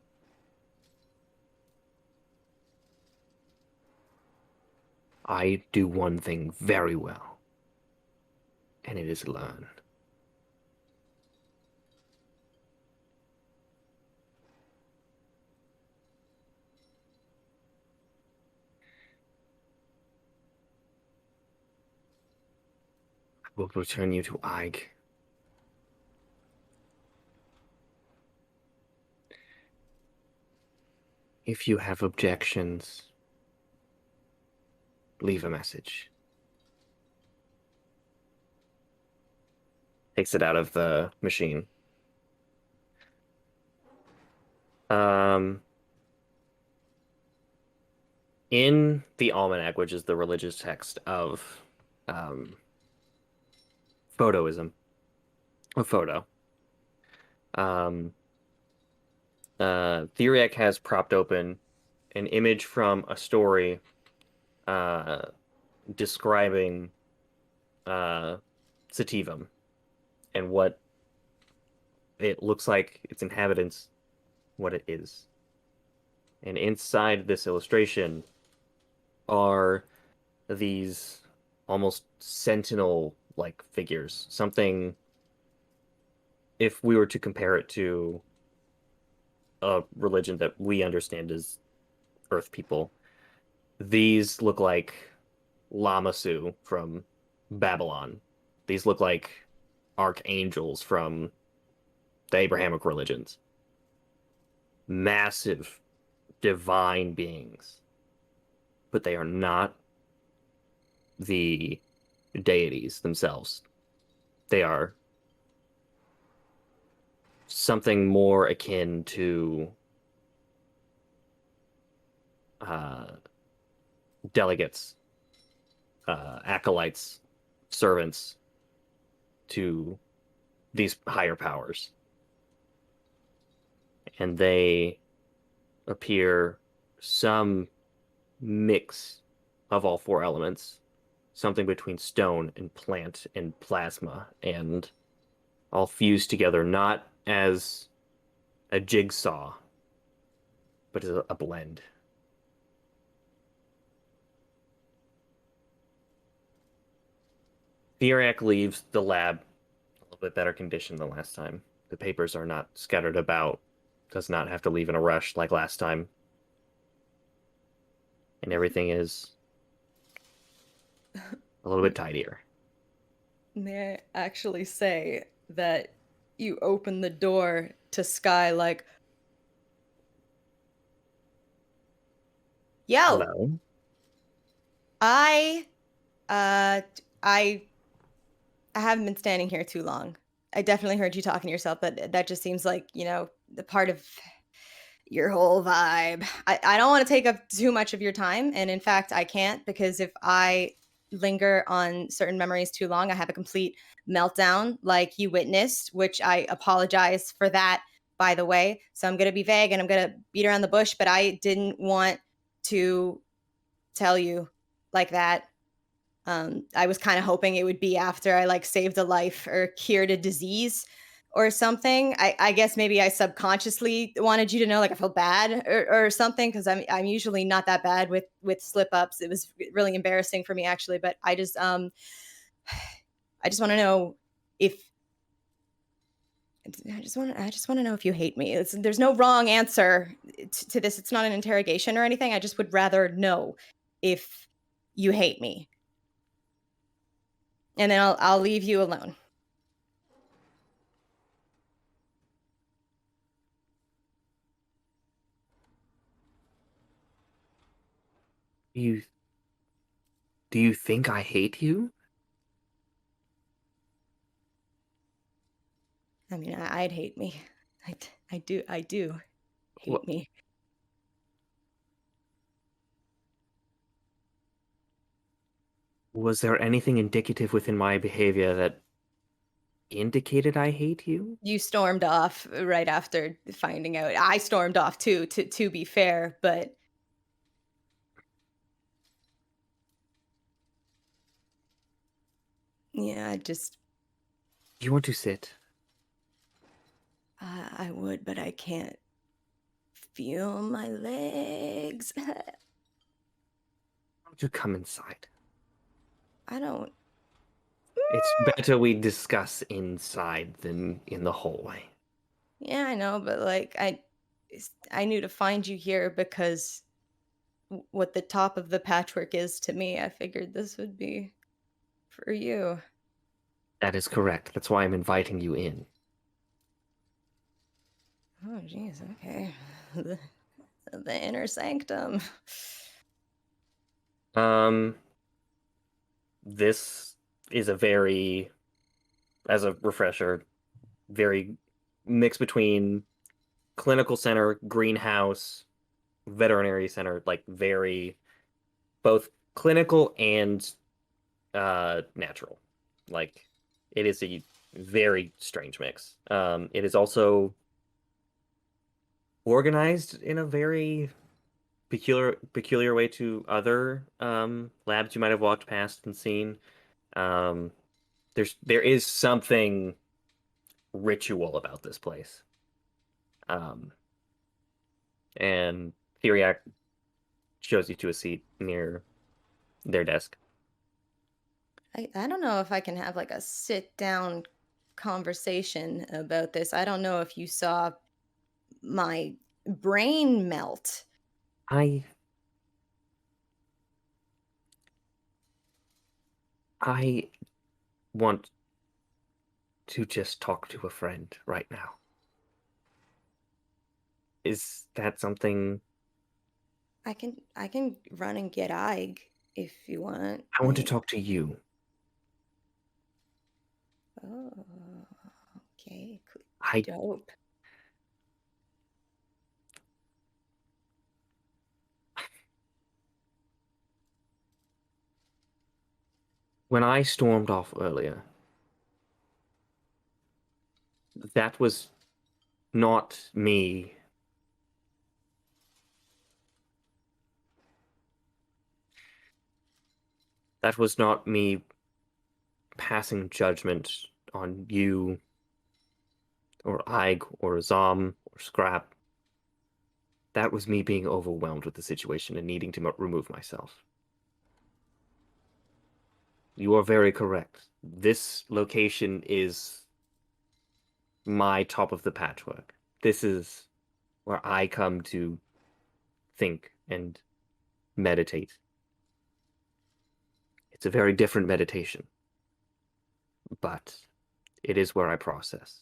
I do one thing very well, and it is learn. I will return you to Ike. If you have objections, leave a message. Takes it out of the machine. In the almanac, which is the religious text of photoism, a photo, Theriac has propped open an image from a story describing Sativum and what it looks like, its inhabitants, what it is. And inside this illustration are these almost sentinel-like figures. Something, if we were to compare it to a religion that we understand as Earth people, these look like Lamassu from Babylon. These look like archangels from the Abrahamic religions. Massive, divine beings. But they are not the deities themselves. They are something more akin to delegates, acolytes, servants to these higher powers. And they appear some mix of all four elements, something between stone and plant and plasma, and all fused together, not as a jigsaw, but as a blend. Theriac leaves the lab a little bit better condition than last time. The papers are not scattered about, does not have to leave in a rush like last time. And everything is a little bit tidier. May I actually say that you open the door to Skye like, Yo, Hello? I haven't been standing here too long. I definitely heard you talking to yourself, but that just seems like, the part of your whole vibe. I don't want to take up too much of your time. And in fact, I can't, because if I linger on certain memories too long, I have a complete meltdown like you witnessed, which I apologize for that, by the way. So I'm going to be vague and I'm going to beat around the bush, but I didn't want to tell you like that. I was kind of hoping it would be after I saved a life or cured a disease or something. I guess maybe I subconsciously wanted you to know, I felt bad or something, because I'm usually not that bad with slip ups. It was really embarrassing for me, actually, but I just want to know if I just want to know if you hate me. There's no wrong answer to this. It's not an interrogation or anything. I just would rather know if you hate me. And then I'll leave you alone. Do you think I hate you? I mean, I'd hate me. I do hate What? me. Was there anything indicative within my behavior that indicated I hate you? You stormed off right after finding out. I stormed off too, to be fair, but yeah, You want to sit? I would, but I can't feel my legs. Why don't you come inside? I don't. It's better we discuss inside than in the hallway. Yeah, I know, but like I knew to find you here because what the top of the patchwork is to me, I figured this would be for you. That is correct. That's why I'm inviting you in. Oh, jeez. Okay. The inner sanctum. This is a very, as a refresher, very mix between clinical center, greenhouse, veterinary center, like very both clinical and natural. Like it is a very strange mix. It is also organized in a very peculiar way to other labs you might have walked past and seen. There is something ritual about this place. And Theriac shows you to a seat near their desk. I don't know if I can have like a sit down conversation about this. I don't know if you saw my brain melt. I want to just talk to a friend right now. Is that something? I can run and get Ig if you want. I want to talk to you. Oh, okay. I Dope. When I stormed off earlier, that was not me. That was not me passing judgment on you or Ig or Azhaam or Scrap. That was me being overwhelmed with the situation and needing to remove myself. You are very correct. This location is my top of the patchwork. This is where I come to think and meditate. It's a very different meditation, but it is where I process.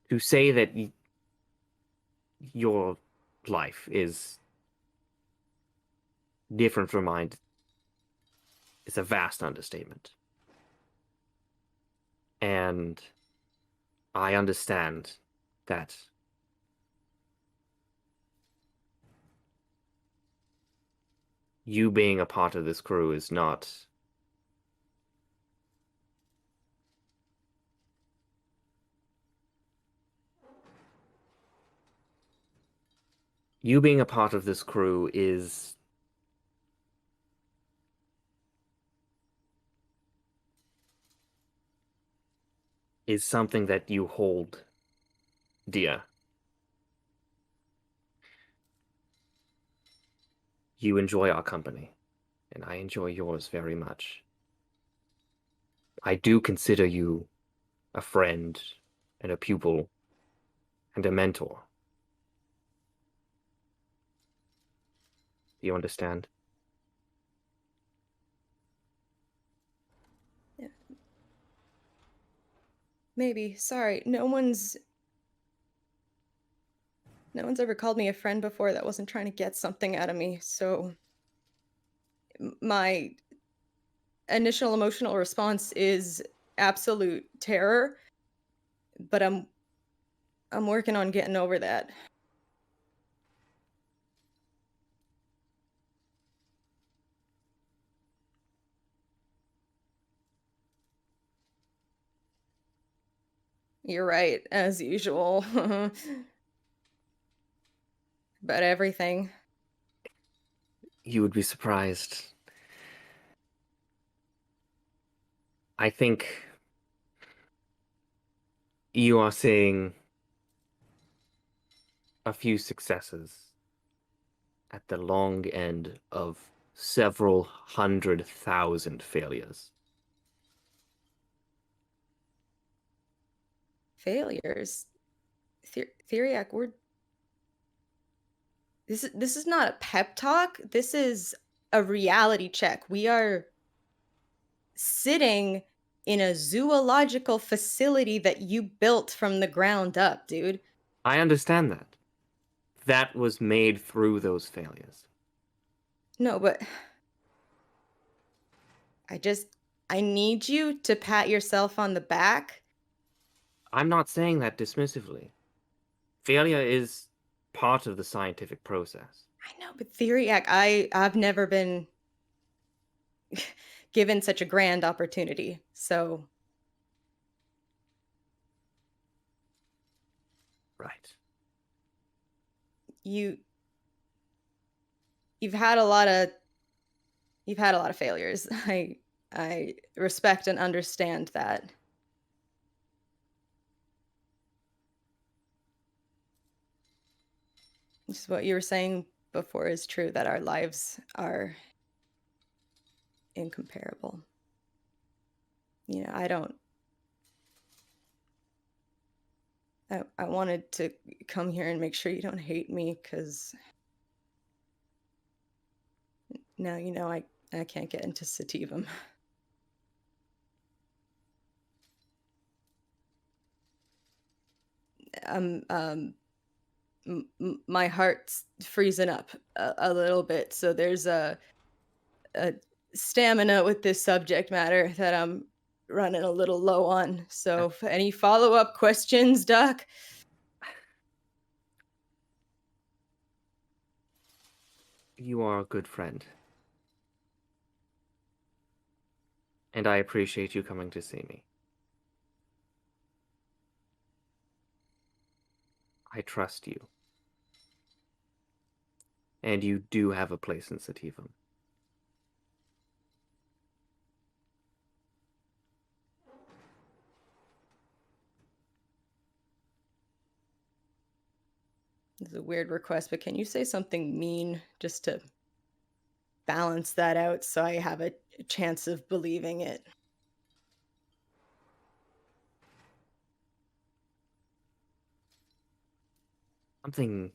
To say that your life is different from mine is a vast understatement. And I understand that you being a part of this crew is not you being a part of this crew is something that you hold dear. You enjoy our company, and I enjoy yours very much. I do consider you a friend and a pupil and a mentor. Do you understand? Maybe. Sorry. No one's ever called me a friend before that wasn't trying to get something out of me. So my initial emotional response is absolute terror, but I'm working on getting over that. You're right, as usual. About everything. You would be surprised. I think you are seeing a few successes at the long end of several 100,000 failures. Failures. Theriac, this is not a pep talk. This is a reality check. We are sitting in a zoological facility that you built from the ground up, dude. I understand that. That was made through those failures. No, but I need you to pat yourself on the back. I'm not saying that dismissively. Failure is part of the scientific process. I know, but Theriac, I've never been given such a grand opportunity. So Right. you've had a lot of failures. I respect and understand that. Just what you were saying before is true, that our lives are incomparable. You know, I wanted to come here and make sure you don't hate me, because now you know I can't get into Sativam. My heart's freezing up a little bit, so there's a stamina with this subject matter that I'm running a little low on. So any follow-up questions, Doc? You are a good friend. And I appreciate you coming to see me. I trust you. And you do have a place in Sativam. This is a weird request, but can you say something mean just to balance that out so I have a chance of believing it? Something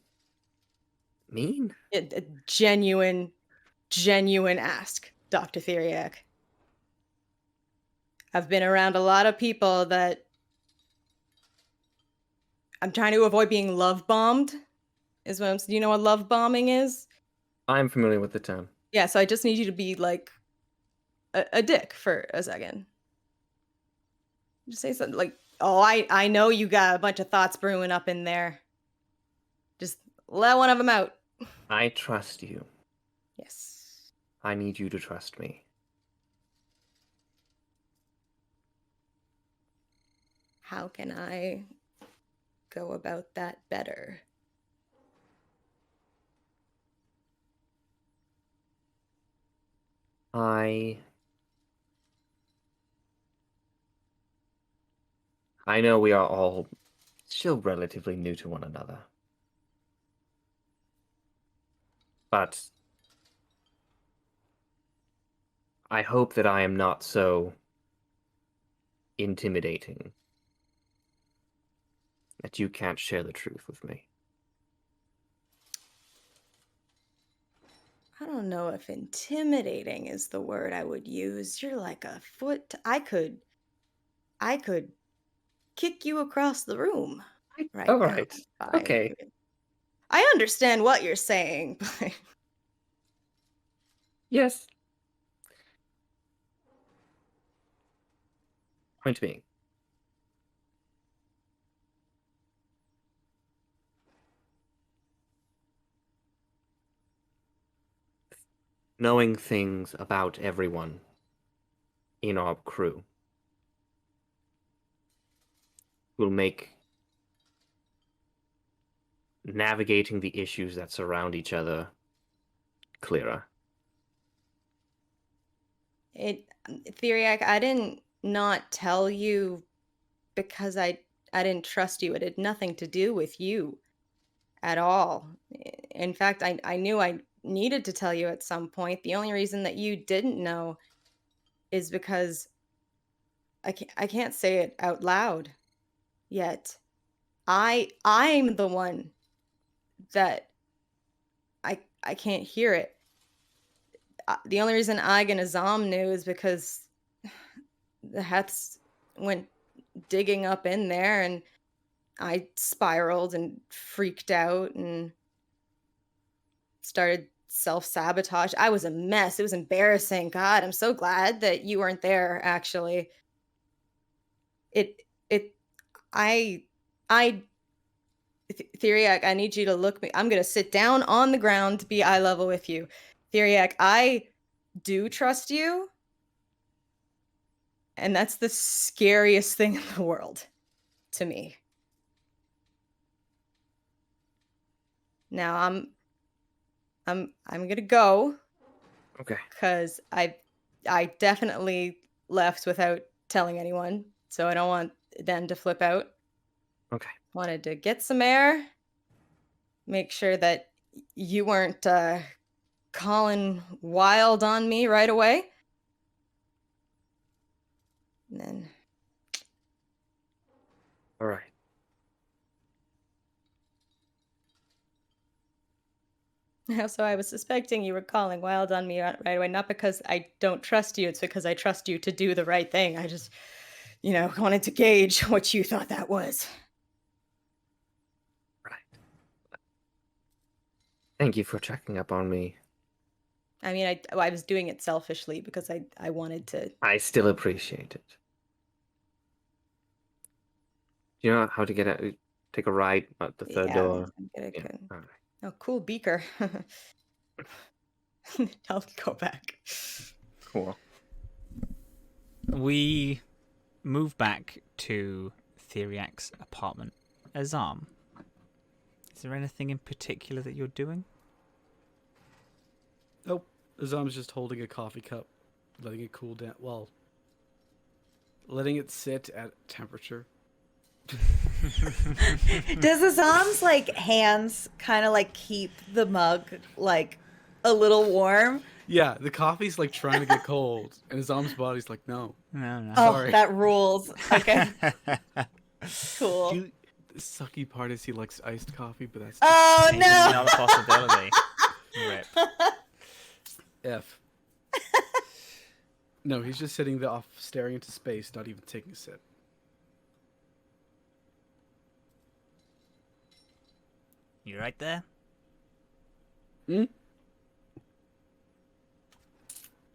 mean? A genuine ask, Dr. Theriac. I've been around a lot of people that I'm trying to avoid being love bombed. Is what I'm. Do you know what love bombing is? I'm familiar with the term. Yeah, so I just need you to be like a dick for a second. Just say something like, "Oh, I know you got a bunch of thoughts brewing up in there. Just let one of them out." I trust you. Yes. I need you to trust me. How can I go about that better? I know we are all still relatively new to one another. But I hope that I am not so intimidating that you can't share the truth with me. I don't know if intimidating is the word I would use. You're like a foot. I could kick you across the room right All now. right. if I Okay. I understand what you're saying, but Yes. Point being, knowing things about everyone in our crew will make navigating the issues that surround each other clearer. Theriac, I didn't not tell you because I didn't trust you. It had nothing to do with you at all. In fact, I knew I needed to tell you at some point. The only reason that you didn't know is because I can't say it out loud yet. I'm the one that I can't hear it. The only reason Ig and Azhaam knew is because the Heths went digging up in there, and I spiraled and freaked out and started self-sabotage. I was a mess. It was embarrassing. God, I'm so glad that you weren't there, actually. It I Theriac, I need you to look me. I'm gonna sit down on the ground to be eye level with you. Theriac, I do trust you. And that's the scariest thing in the world to me. Now I'm gonna go Okay. because I definitely left without telling anyone, so I don't want them to flip out. Okay. Wanted to get some air, make sure that you weren't calling wild on me right away. And then All right. so I was suspecting you were calling wild on me right away, not because I don't trust you, it's because I trust you to do the right thing. I just, wanted to gauge what you thought that was. Right. Thank you for checking up on me. I mean, I was doing it selfishly because I wanted to. I still appreciate it. Do you know how to take a ride at the third door? I'm gonna Yeah. go. All right. Oh, cool beaker. I'll go back. Cool. We move back to Theriac's apartment. Azhaam, is there anything in particular that you're doing? Nope. Azam's just holding a coffee cup, letting it cool down. Well, letting it sit at temperature. Does Azam's hands kind of keep the mug a little warm? Yeah, the coffee's trying to get cold, and Azam's body's like, no. No. Oh, Sorry. that rules. Okay. Cool. The sucky part is he likes iced coffee, but that's Oh It's no. not a possibility. Rip. F. No, he's just sitting there off, staring into space, not even taking a sip. You right there? Hmm?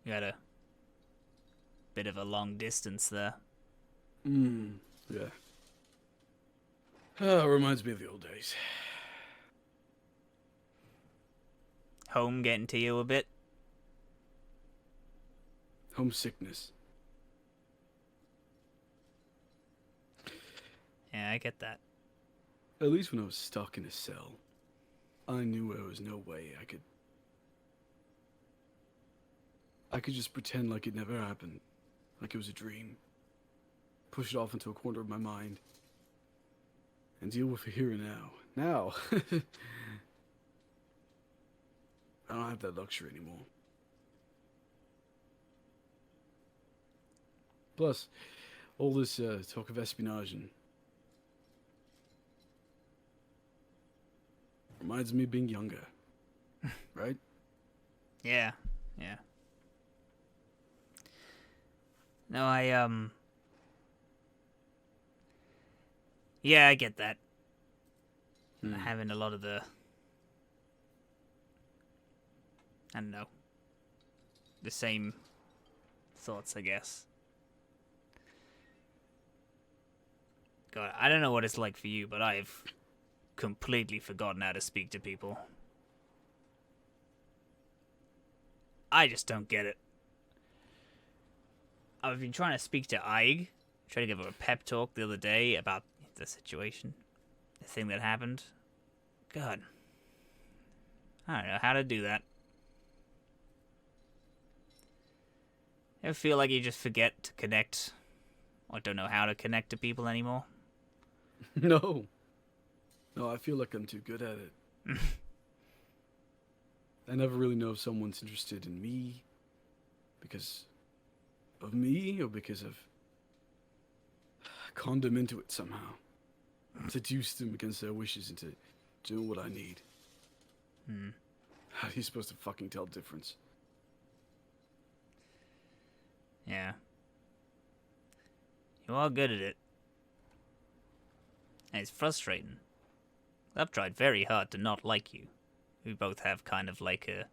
You had a bit of a long distance there. Yeah. Oh, reminds me of the old days. Home getting to you a bit? Homesickness. Yeah, I get that. At least when I was stuck in a cell, I knew there was no way I could just pretend like it never happened, like it was a dream, push it off into a corner of my mind, and deal with the here and now. Now, I don't have that luxury anymore. Plus, all this talk of espionage and reminds me of being younger, right? Yeah, yeah. No, yeah, I get that. Having a lot of the, I don't know, the same thoughts, I guess. God, I don't know what it's like for you, but I've completely forgotten how to speak to people. I just don't get it. I've been trying to speak to Aig, trying to give her a pep talk the other day about the situation, the thing that happened. God, I don't know how to do that. Ever feel like you just forget to connect, or don't know how to connect to people anymore? No. No, I feel like I'm too good at it. I never really know if someone's interested in me because of me or because I've conned them into it somehow. Seduced them against their wishes into doing what I need. How are you supposed to fucking tell the difference? Yeah. You are good at it. And it's frustrating. I've tried very hard to not like you. We both have kind of like a...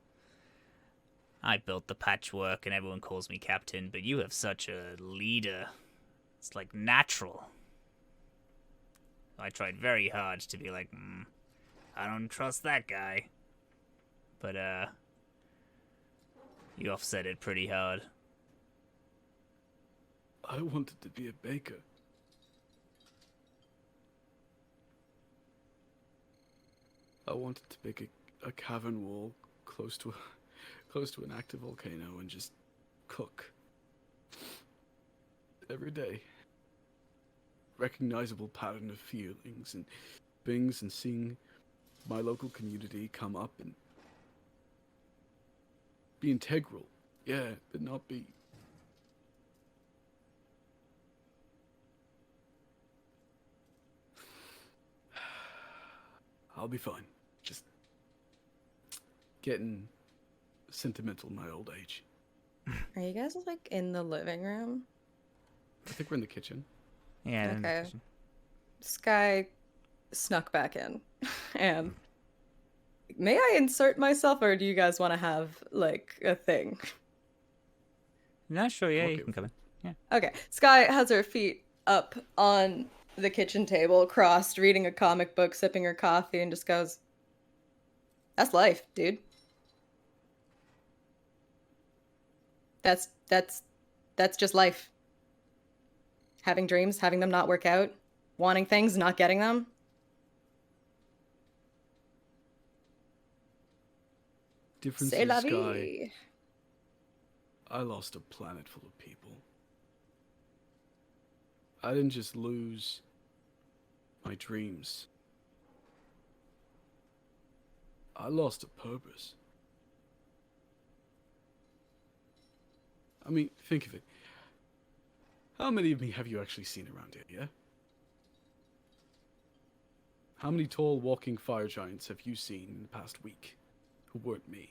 I built the patchwork and everyone calls me captain, but you have such a leader. It's like natural. I tried very hard to be like, I don't trust that guy. But, you offset it pretty hard. I wanted to be a baker. I wanted to make a cavern wall close to an active volcano and just cook every day. Recognizable pattern of feelings and things, and seeing my local community come up and be integral. Yeah, but not be. I'll be fine. Just getting sentimental in my old age. Are you guys like in the living room? I think we're in the kitchen. Yeah. in the Okay. kitchen. Skye snuck back in. And may I insert myself, or do you guys want to have like a thing? No, sure, yeah, Okay. you can come in. Yeah. Okay. Skye has her feet up on the kitchen table, crossed, reading a comic book, sipping her coffee, and just goes, "That's life, dude. That's just life. Having dreams, having them not work out, wanting things, not getting them. Difference C'est la is, Skye, vie." I lost a planet full of people. I didn't just lose my dreams. I lost a purpose. I mean, think of it. How many of me have you actually seen around here, yeah? How many tall walking fire giants have you seen in the past week who weren't me?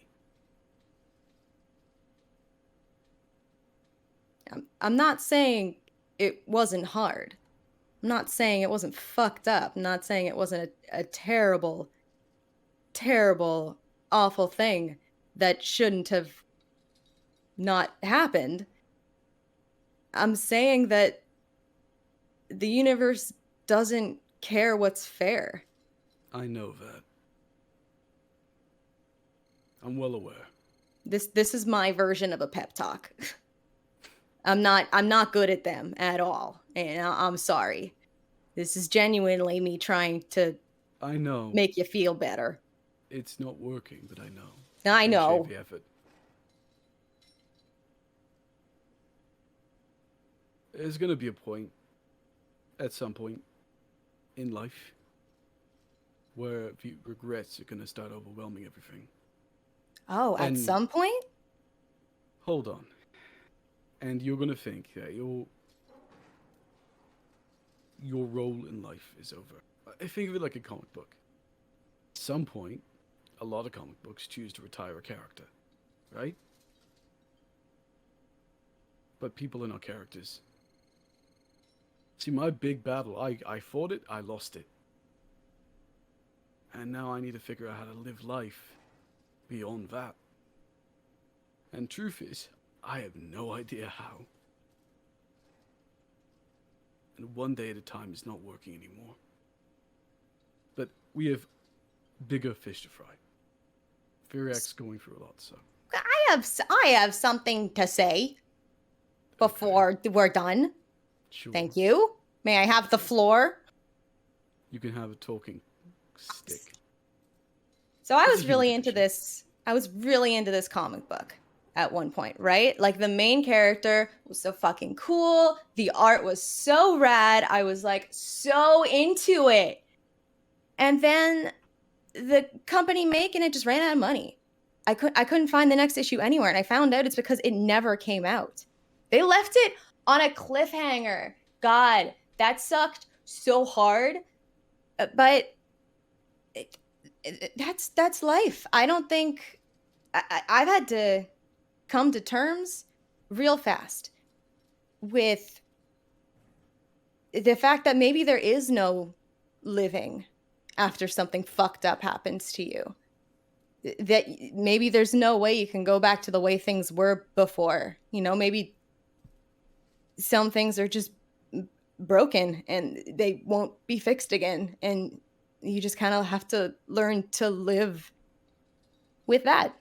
I'm not saying it wasn't hard. I'm not saying it wasn't fucked up. I'm not saying it wasn't a terrible, terrible, awful thing that shouldn't have not happened. I'm saying that the universe doesn't care what's fair. I know that. I'm well aware. This is my version of a pep talk. I'm not good at them at all, and I'm sorry. This is genuinely me trying to I know. make you feel better. It's not working, but I know. I know. Appreciate the effort. There's gonna be a point, at some point, in life, where the regrets are gonna start overwhelming everything. Oh, at And- some point? Hold on. And you're gonna think that you're your role in life is over. I think of it like a comic book. At some point, a lot of comic books choose to retire a character, right? But people are not characters. See, my big battle, I fought it, I lost it. And now I need to figure out how to live life beyond that. And truth is, I have no idea how. And one day at a time is not working anymore. But we have bigger fish to fry. Theriac's going through a lot, so. I have something to say before we're done. Sure. Thank you. May I have the floor? You can have a talking stick. So I It's was a really human into condition. this. I was really into this comic book at one point, right? Like the main character was so fucking cool. The art was so rad. I was like so into it. And then the company making it just ran out of money. I couldn't find the next issue anywhere, and I found out it's because it never came out. They left it on a cliffhanger. God, that sucked so hard. But that's life. I don't think I've had to come to terms real fast with the fact that maybe there is no living after something fucked up happens to you. That maybe there's no way you can go back to the way things were before. You know, maybe some things are just broken and they won't be fixed again. And you just kind of have to learn to live with that.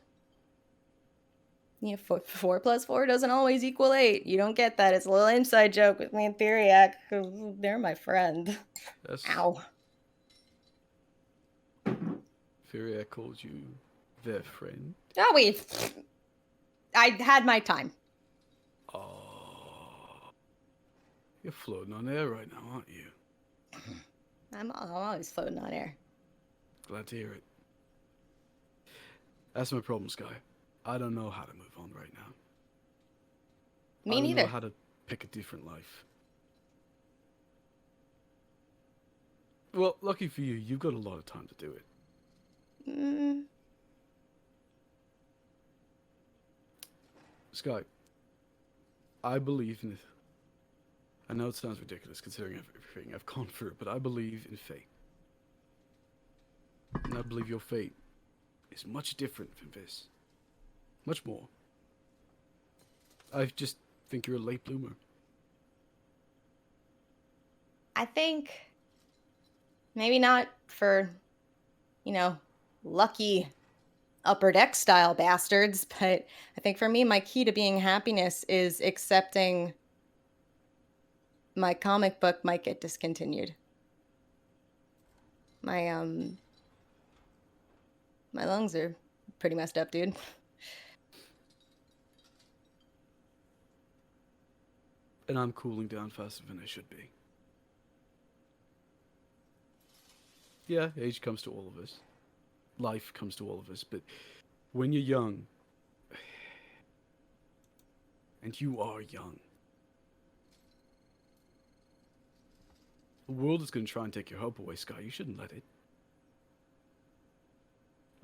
Yeah, 4 plus 4 doesn't always equal 8. You don't get that. It's a little inside joke with me and Theriac. They're my friend. That's Ow. Theriac calls you their friend. Oh, I had my time. Oh, you're floating on air right now, aren't you? I'm always floating on air. Glad to hear it. That's my problem, Skye. I don't know how to move on right now. Me I don't neither. know how to pick a different life. Well, lucky for you, you've got a lot of time to do it. Mm, Skye, I believe in it. I know it sounds ridiculous considering everything I've gone through, but I believe in fate. And I believe your fate is much different from this. Much more. I just think you're a late bloomer. I think maybe not for, lucky upper deck style bastards, but I think for me, my key to being happiness is accepting my comic book might get discontinued. My lungs are pretty messed up, dude. And I'm cooling down faster than I should be. Yeah, age comes to all of us. Life comes to all of us, but when you're young, and you are young, the world is going to try and take your hope away, Skye. You shouldn't let it.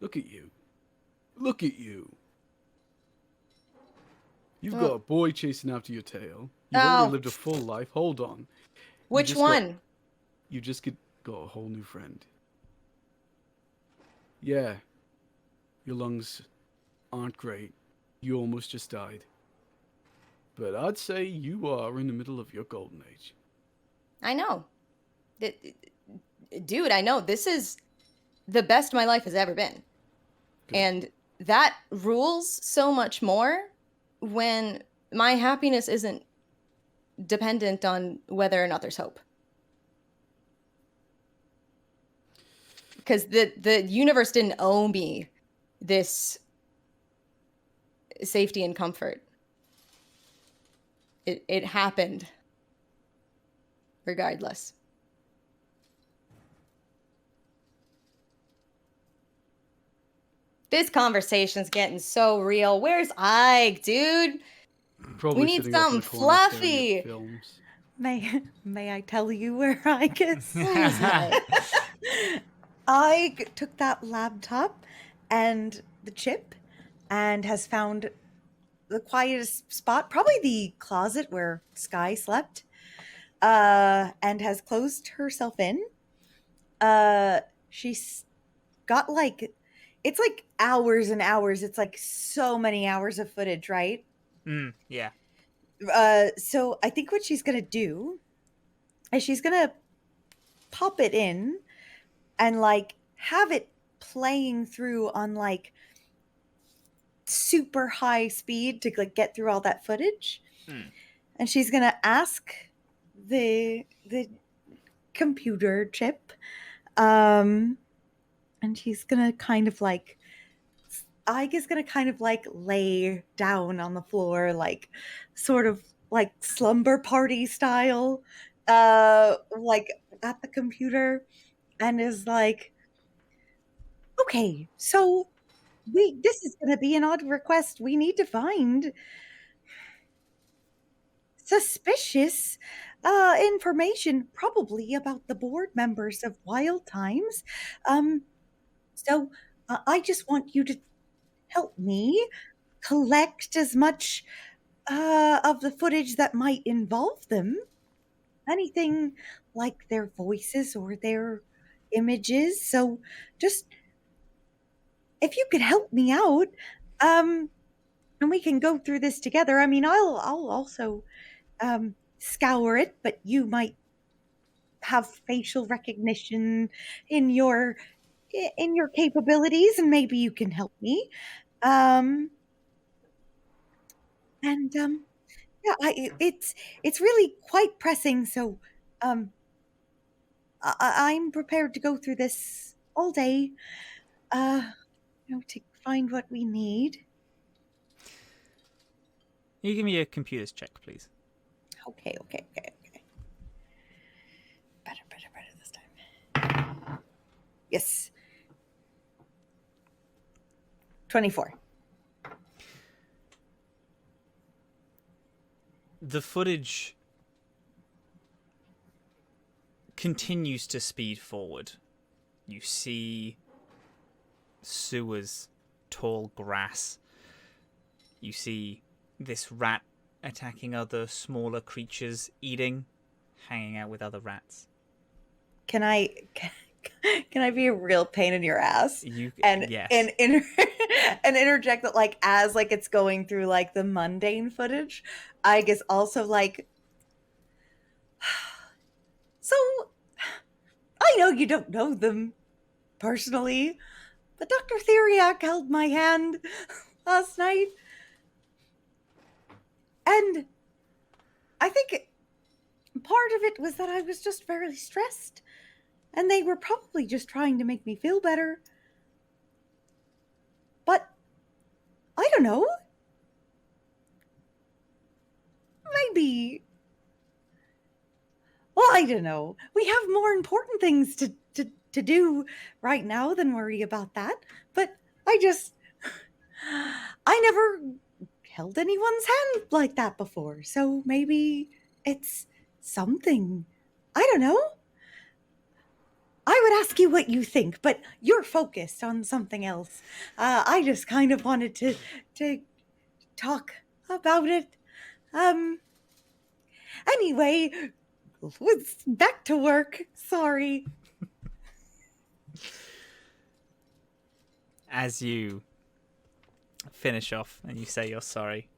Look at you. Look at you. You've got a boy chasing after your tail. You've already lived a full life. Hold on. Which one? You just got a whole new friend. Yeah. Your lungs aren't great. You almost just died. But I'd say you are in the middle of your golden age. I know. Dude, I know. This is the best my life has ever been. Good. And that rules so much more when my happiness isn't dependent on whether or not there's hope. Because the universe didn't owe me this safety and comfort. It happened regardless. This conversation's getting so real. Where's Ike, dude? Probably We need sitting up in something the corner staring at fluffy. films. May I tell you where I guess? Please, May. Took that laptop and the chip and has found the quietest spot, probably the closet where Skye slept, and has closed herself in. She's got like, it's like hours and hours. It's like so many hours of footage, right? Yeah. So I think what she's gonna do is she's gonna pop it in and like have it playing through on like super high speed to like get through all that footage. And she's gonna ask the computer chip, and she's gonna kind of like, Ike is gonna kind of like lay down on the floor, like sort of like slumber party style, like at the computer, and is like, okay, so this is gonna be an odd request. We need to find suspicious information, probably about the board members of Wild Times. So I just want you to help me collect as much of the footage that might involve them. Anything like their voices or their images. So just if you could help me out, and we can go through this together. I mean, I'll also scour it, but you might have facial recognition in your capabilities, and maybe you can help me. Yeah, it's really quite pressing. So, I'm prepared to go through this all day. To find what we need. You give me a computer's check, please. Okay. Better this time. Yes. 24. The footage continues to speed forward. You see sewers, tall grass. You see this rat attacking other smaller creatures, eating, hanging out with other rats. Can I be a real pain in your ass? Yes. and interject that like as like it's going through like the mundane footage, I guess also like, so I know you don't know them personally, but Dr. Theriac held my hand last night. And I think part of it was that I was just very stressed. And they were probably just trying to make me feel better. But I don't know. Maybe. Well, I don't know. We have more important things to do right now than worry about that. But I never held anyone's hand like that before. So maybe it's something. I don't know. I would ask you what you think, but you're focused on something else. I just kind of wanted to talk about it. Anyway, back to work. Sorry. As you finish off and you say you're sorry,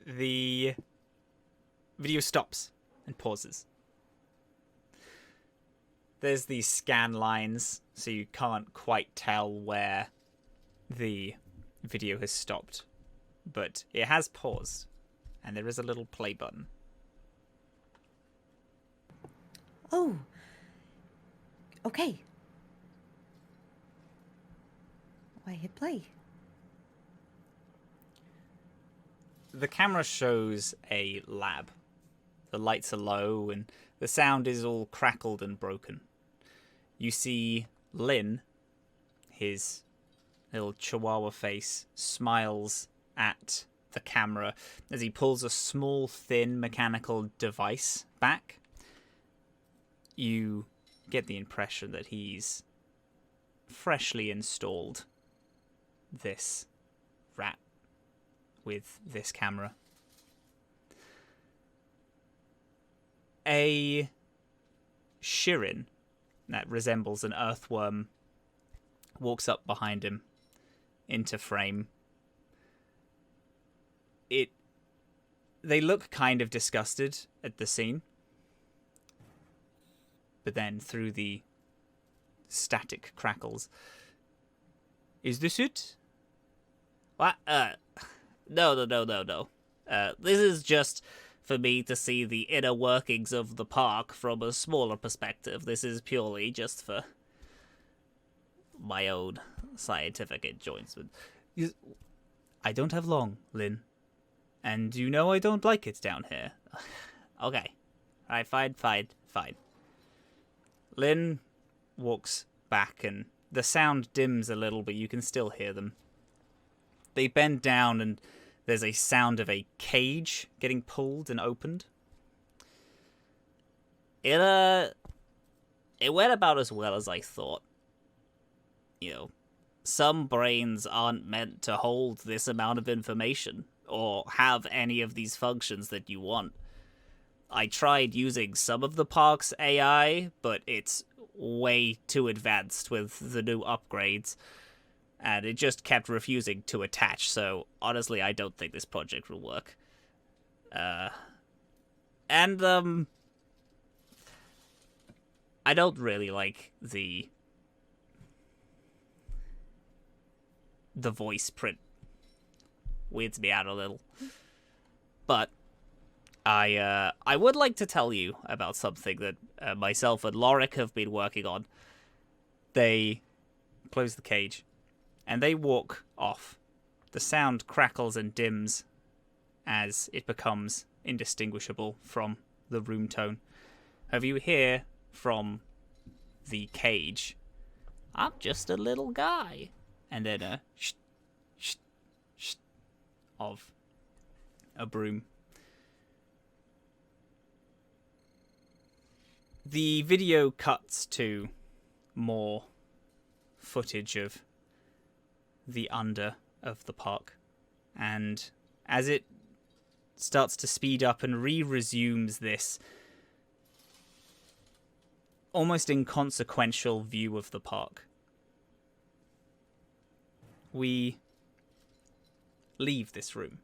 the video stops and pauses. There's these scan lines, so you can't quite tell where the video has stopped. But it has paused, and there is a little play button. Oh. Okay. I hit play. The camera shows a lab. The lights are low, and the sound is all crackled and broken. You see Lynn, his little chihuahua face, smiles at the camera as he pulls a small, thin mechanical device back. You get the impression that he's freshly installed this rat with this camera. A Shirin that resembles an earthworm walks up behind him into frame. They look kind of disgusted at the scene, but then through the static crackles, "Is this it?" What? No. This is just for me to see the inner workings of the park from a smaller perspective. This is purely just for my own scientific enjoyment. I don't have long, Lynn. And you know I don't like it down here. Okay. Alright, fine. Lynn walks back and the sound dims a little, but you can still hear them. They bend down and there's a sound of a cage getting pulled and opened. It went about as well as I thought. You know, some brains aren't meant to hold this amount of information or have any of these functions that you want. I tried using some of the park's AI, but it's way too advanced with the new upgrades, and it just kept refusing to attach, so honestly I don't think this project will work. I don't really like the voice print. Weirds me out a little. But I would like to tell you about something that myself and Lorik have been working on. They close the cage and they walk off. The sound crackles and dims as it becomes indistinguishable from the room tone. Have you hear from the cage, "I'm just a little guy." and then a shh, shh, shh of a broom. The video cuts to more footage of the under of the park, and as it starts to speed up and resumes this almost inconsequential view of the park, we leave this room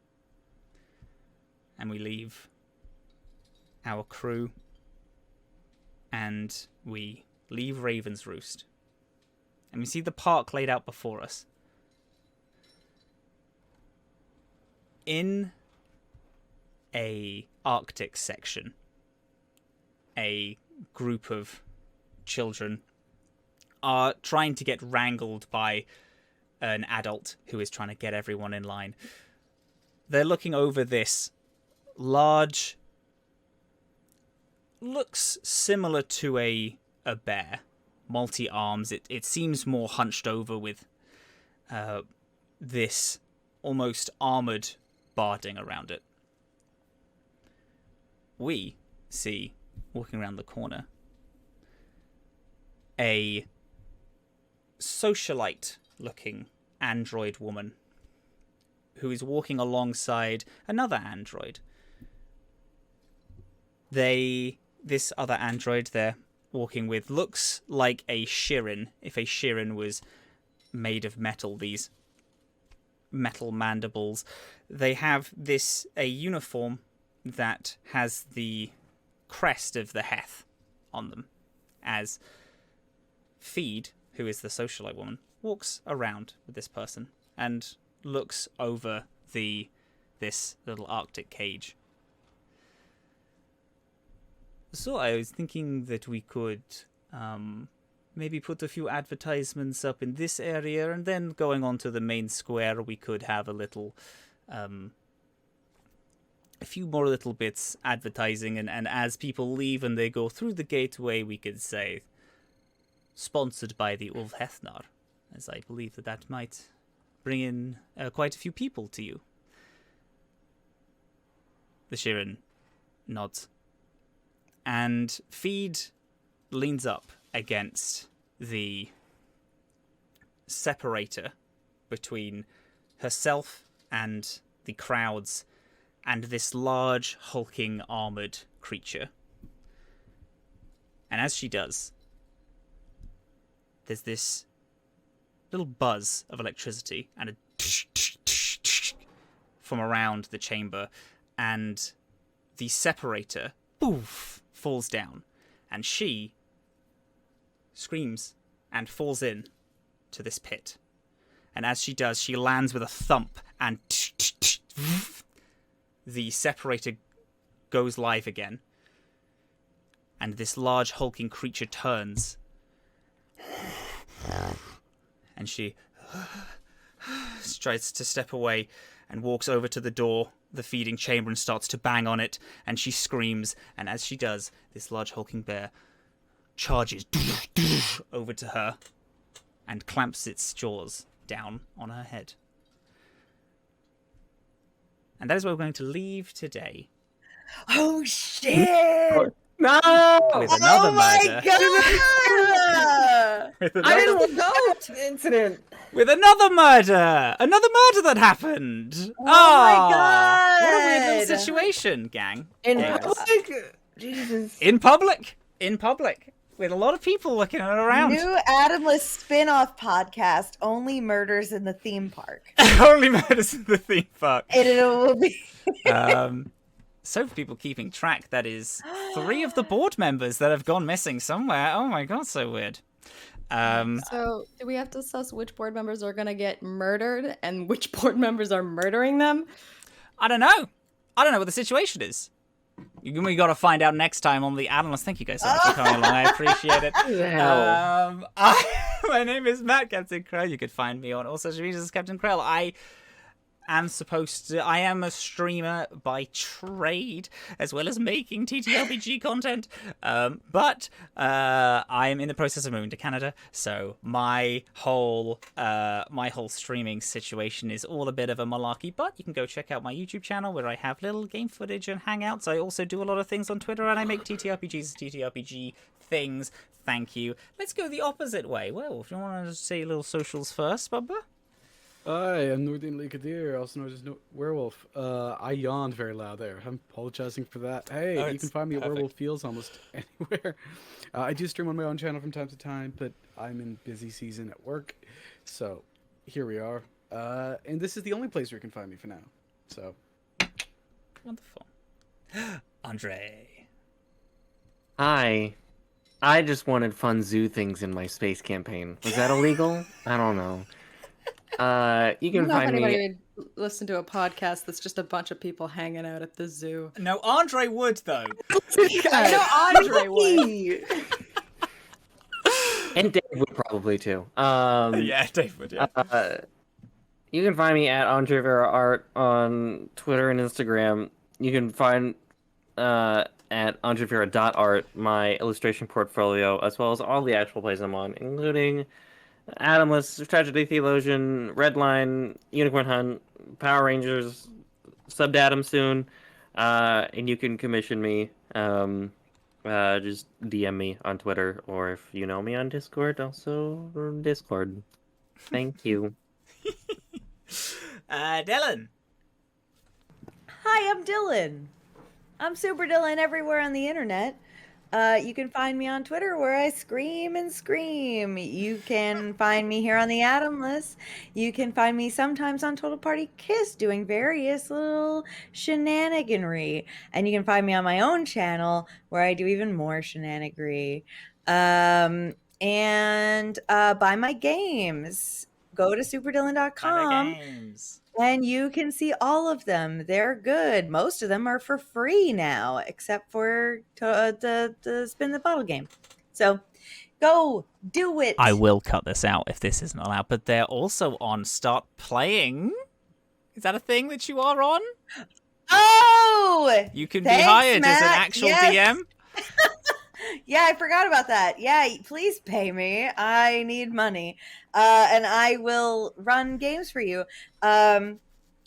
and we leave our crew and we leave Raven's Roost and we see the park laid out before us. In a Arctic section, a group of children are trying to get wrangled by an adult who is trying to get everyone in line. They're looking over this large, looks similar to a bear, multi-arms. It seems more hunched over with this almost armored barding around it. We see, walking around the corner, a socialite-looking android woman who is walking alongside another android. This other android they're walking with looks like a Shirin, if a Shirin was made of metal, these metal mandibles. They have a uniform that has the crest of the Heth on them, as Feed, who is the socialite woman, walks around with this person and looks over this little Arctic cage. So I was thinking that we could maybe put a few advertisements up in this area, and then going on to the main square we could have a little a few more little bits advertising, and as people leave and they go through the gateway, we could say sponsored by the Ulf Hethnar, as I believe that might bring in quite a few people to you. The Shirin nods. And Feed leans up against the separator between herself and the crowds and this large, hulking, armored creature. And as she does, there's this little buzz of electricity and a from around the chamber, and the separator, poof, falls down, and she screams and falls in to this pit. And as she does, she lands with a thump, and the separator goes live again. And this large hulking creature turns. And she tries to step away and walks over to the door, the feeding chamber, and starts to bang on it. And she screams. And as she does, this large hulking bear charges over to her and clamps its jaws down on her head. And that is where we're going to leave today. Oh shit! No! With another murder. God! I didn't want to go to the incident. With another murder! Another murder that happened! Oh my Ah, what a weird God. little situation, gang. In Yes. public? Jesus. In public! In public. With a lot of people looking around. New Atomless spin-off podcast, Only Murders in the Theme Park. Only murders in the theme park. And it will be... So for people keeping track, that is 3 of the board members that have gone missing somewhere. Oh my god, so weird. So, do we have to suss which board members are going to get murdered and which board members are murdering them? I don't know. I don't know what the situation is. We got to find out next time on the Atomless. Thank you guys so much for coming along. I appreciate it. My name is Matt, Captain Krell. You could find me on all social media as Captain Krell. I am a streamer by trade, as well as making TTRPG content. But I am in the process of moving to Canada, so my whole streaming situation is all a bit of a malarkey. But you can go check out my YouTube channel where I have little game footage and hangouts. I also do a lot of things on Twitter, and I make TTRPGs, TTRPG things. Thank you. Let's go the opposite way. Well, if you want to say little socials first, Bubba. Hi, I'm Nordine Likadir, also known as Werewolf. I yawned very loud there. I'm apologizing for that. Hey, you can find me at Werewolf Feels almost anywhere. I do stream on my own channel from time to time, but I'm in busy season at work, so here we are. And this is the only place where you can find me for now. So, Wonderful. Andre. Hi. I just wanted fun zoo things in my space campaign. Was that illegal? I don't know. You can I don't know if find me. anybody would listen to a podcast that's just a bunch of people hanging out at the zoo. No, Andre would, though. I know Andre would. And Dave would probably too. Yeah, Dave would, yeah. You can find me at Andre Vera Art on Twitter and Instagram. You can find at andrevera.art my illustration portfolio, as well as all the actual plays I'm on, including Atomless, Tragedy Theologian, Redline, Unicorn Hunt, Power Rangers, subbed Atom soon, and you can commission me. Just DM me on Twitter, or if you know me on Discord, also Discord. Thank you. Dylan. Hi, I'm Dylan. I'm Super Dylan everywhere on the internet. You can find me on Twitter where I scream and scream. You can find me here on the Atomless. You can find me sometimes on Total Party Kiss doing various little shenaniganry. And you can find me on my own channel where I do even more shenaniganry. And buy my games. Go to superdillon.com. Games. And you can see all of them. They're good. Most of them are for free now, except for the spin the bottle game. So go do it. I will cut this out if this isn't allowed, but they're also on Start Playing. Is that a thing that you are on? Oh! You can be Thanks, hired as an Matt. actual Yes. DM? Yeah, I forgot about that. Yeah, please pay me. I need money. And I will run games for you.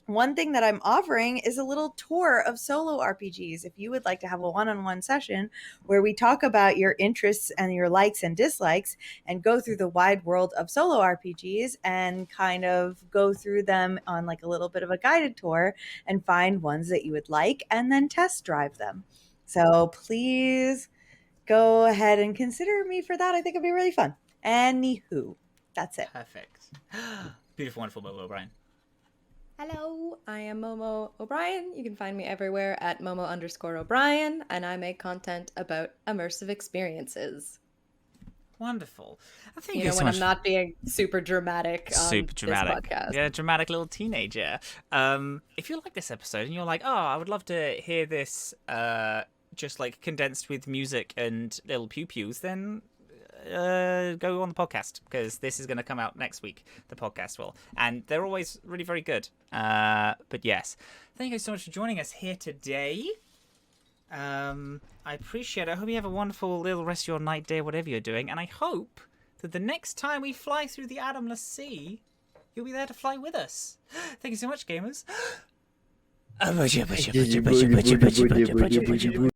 one thing that I'm offering is a little tour of solo RPGs. If you would like to have a one-on-one session where we talk about your interests and your likes and dislikes and go through the wide world of solo RPGs and kind of go through them on like a little bit of a guided tour and find ones that you would like and then test drive them. So please go ahead and consider me for that. I think it'd be really fun. Anywho, that's it. Perfect. Beautiful, wonderful Momo O'Brien. Hello, I am Momo O'Brien. You can find me everywhere at Momo_O'Brien, and I make content about immersive experiences. Wonderful. I think You know, so when much I'm not being super dramatic on super dramatic. this podcast. Yeah, dramatic little teenager. If you like this episode and you're like, oh, I would love to hear this just like condensed with music and little pew-pews, then go on the podcast, because this is going to come out next week, the podcast will, and they're always really very good. But yes, thank you so much for joining us here today. I appreciate it. I hope you have a wonderful little rest of your night, day, whatever you're doing, and I hope that the next time we fly through the Atomless Sea, you'll be there to fly with us. Thank you so much, gamers.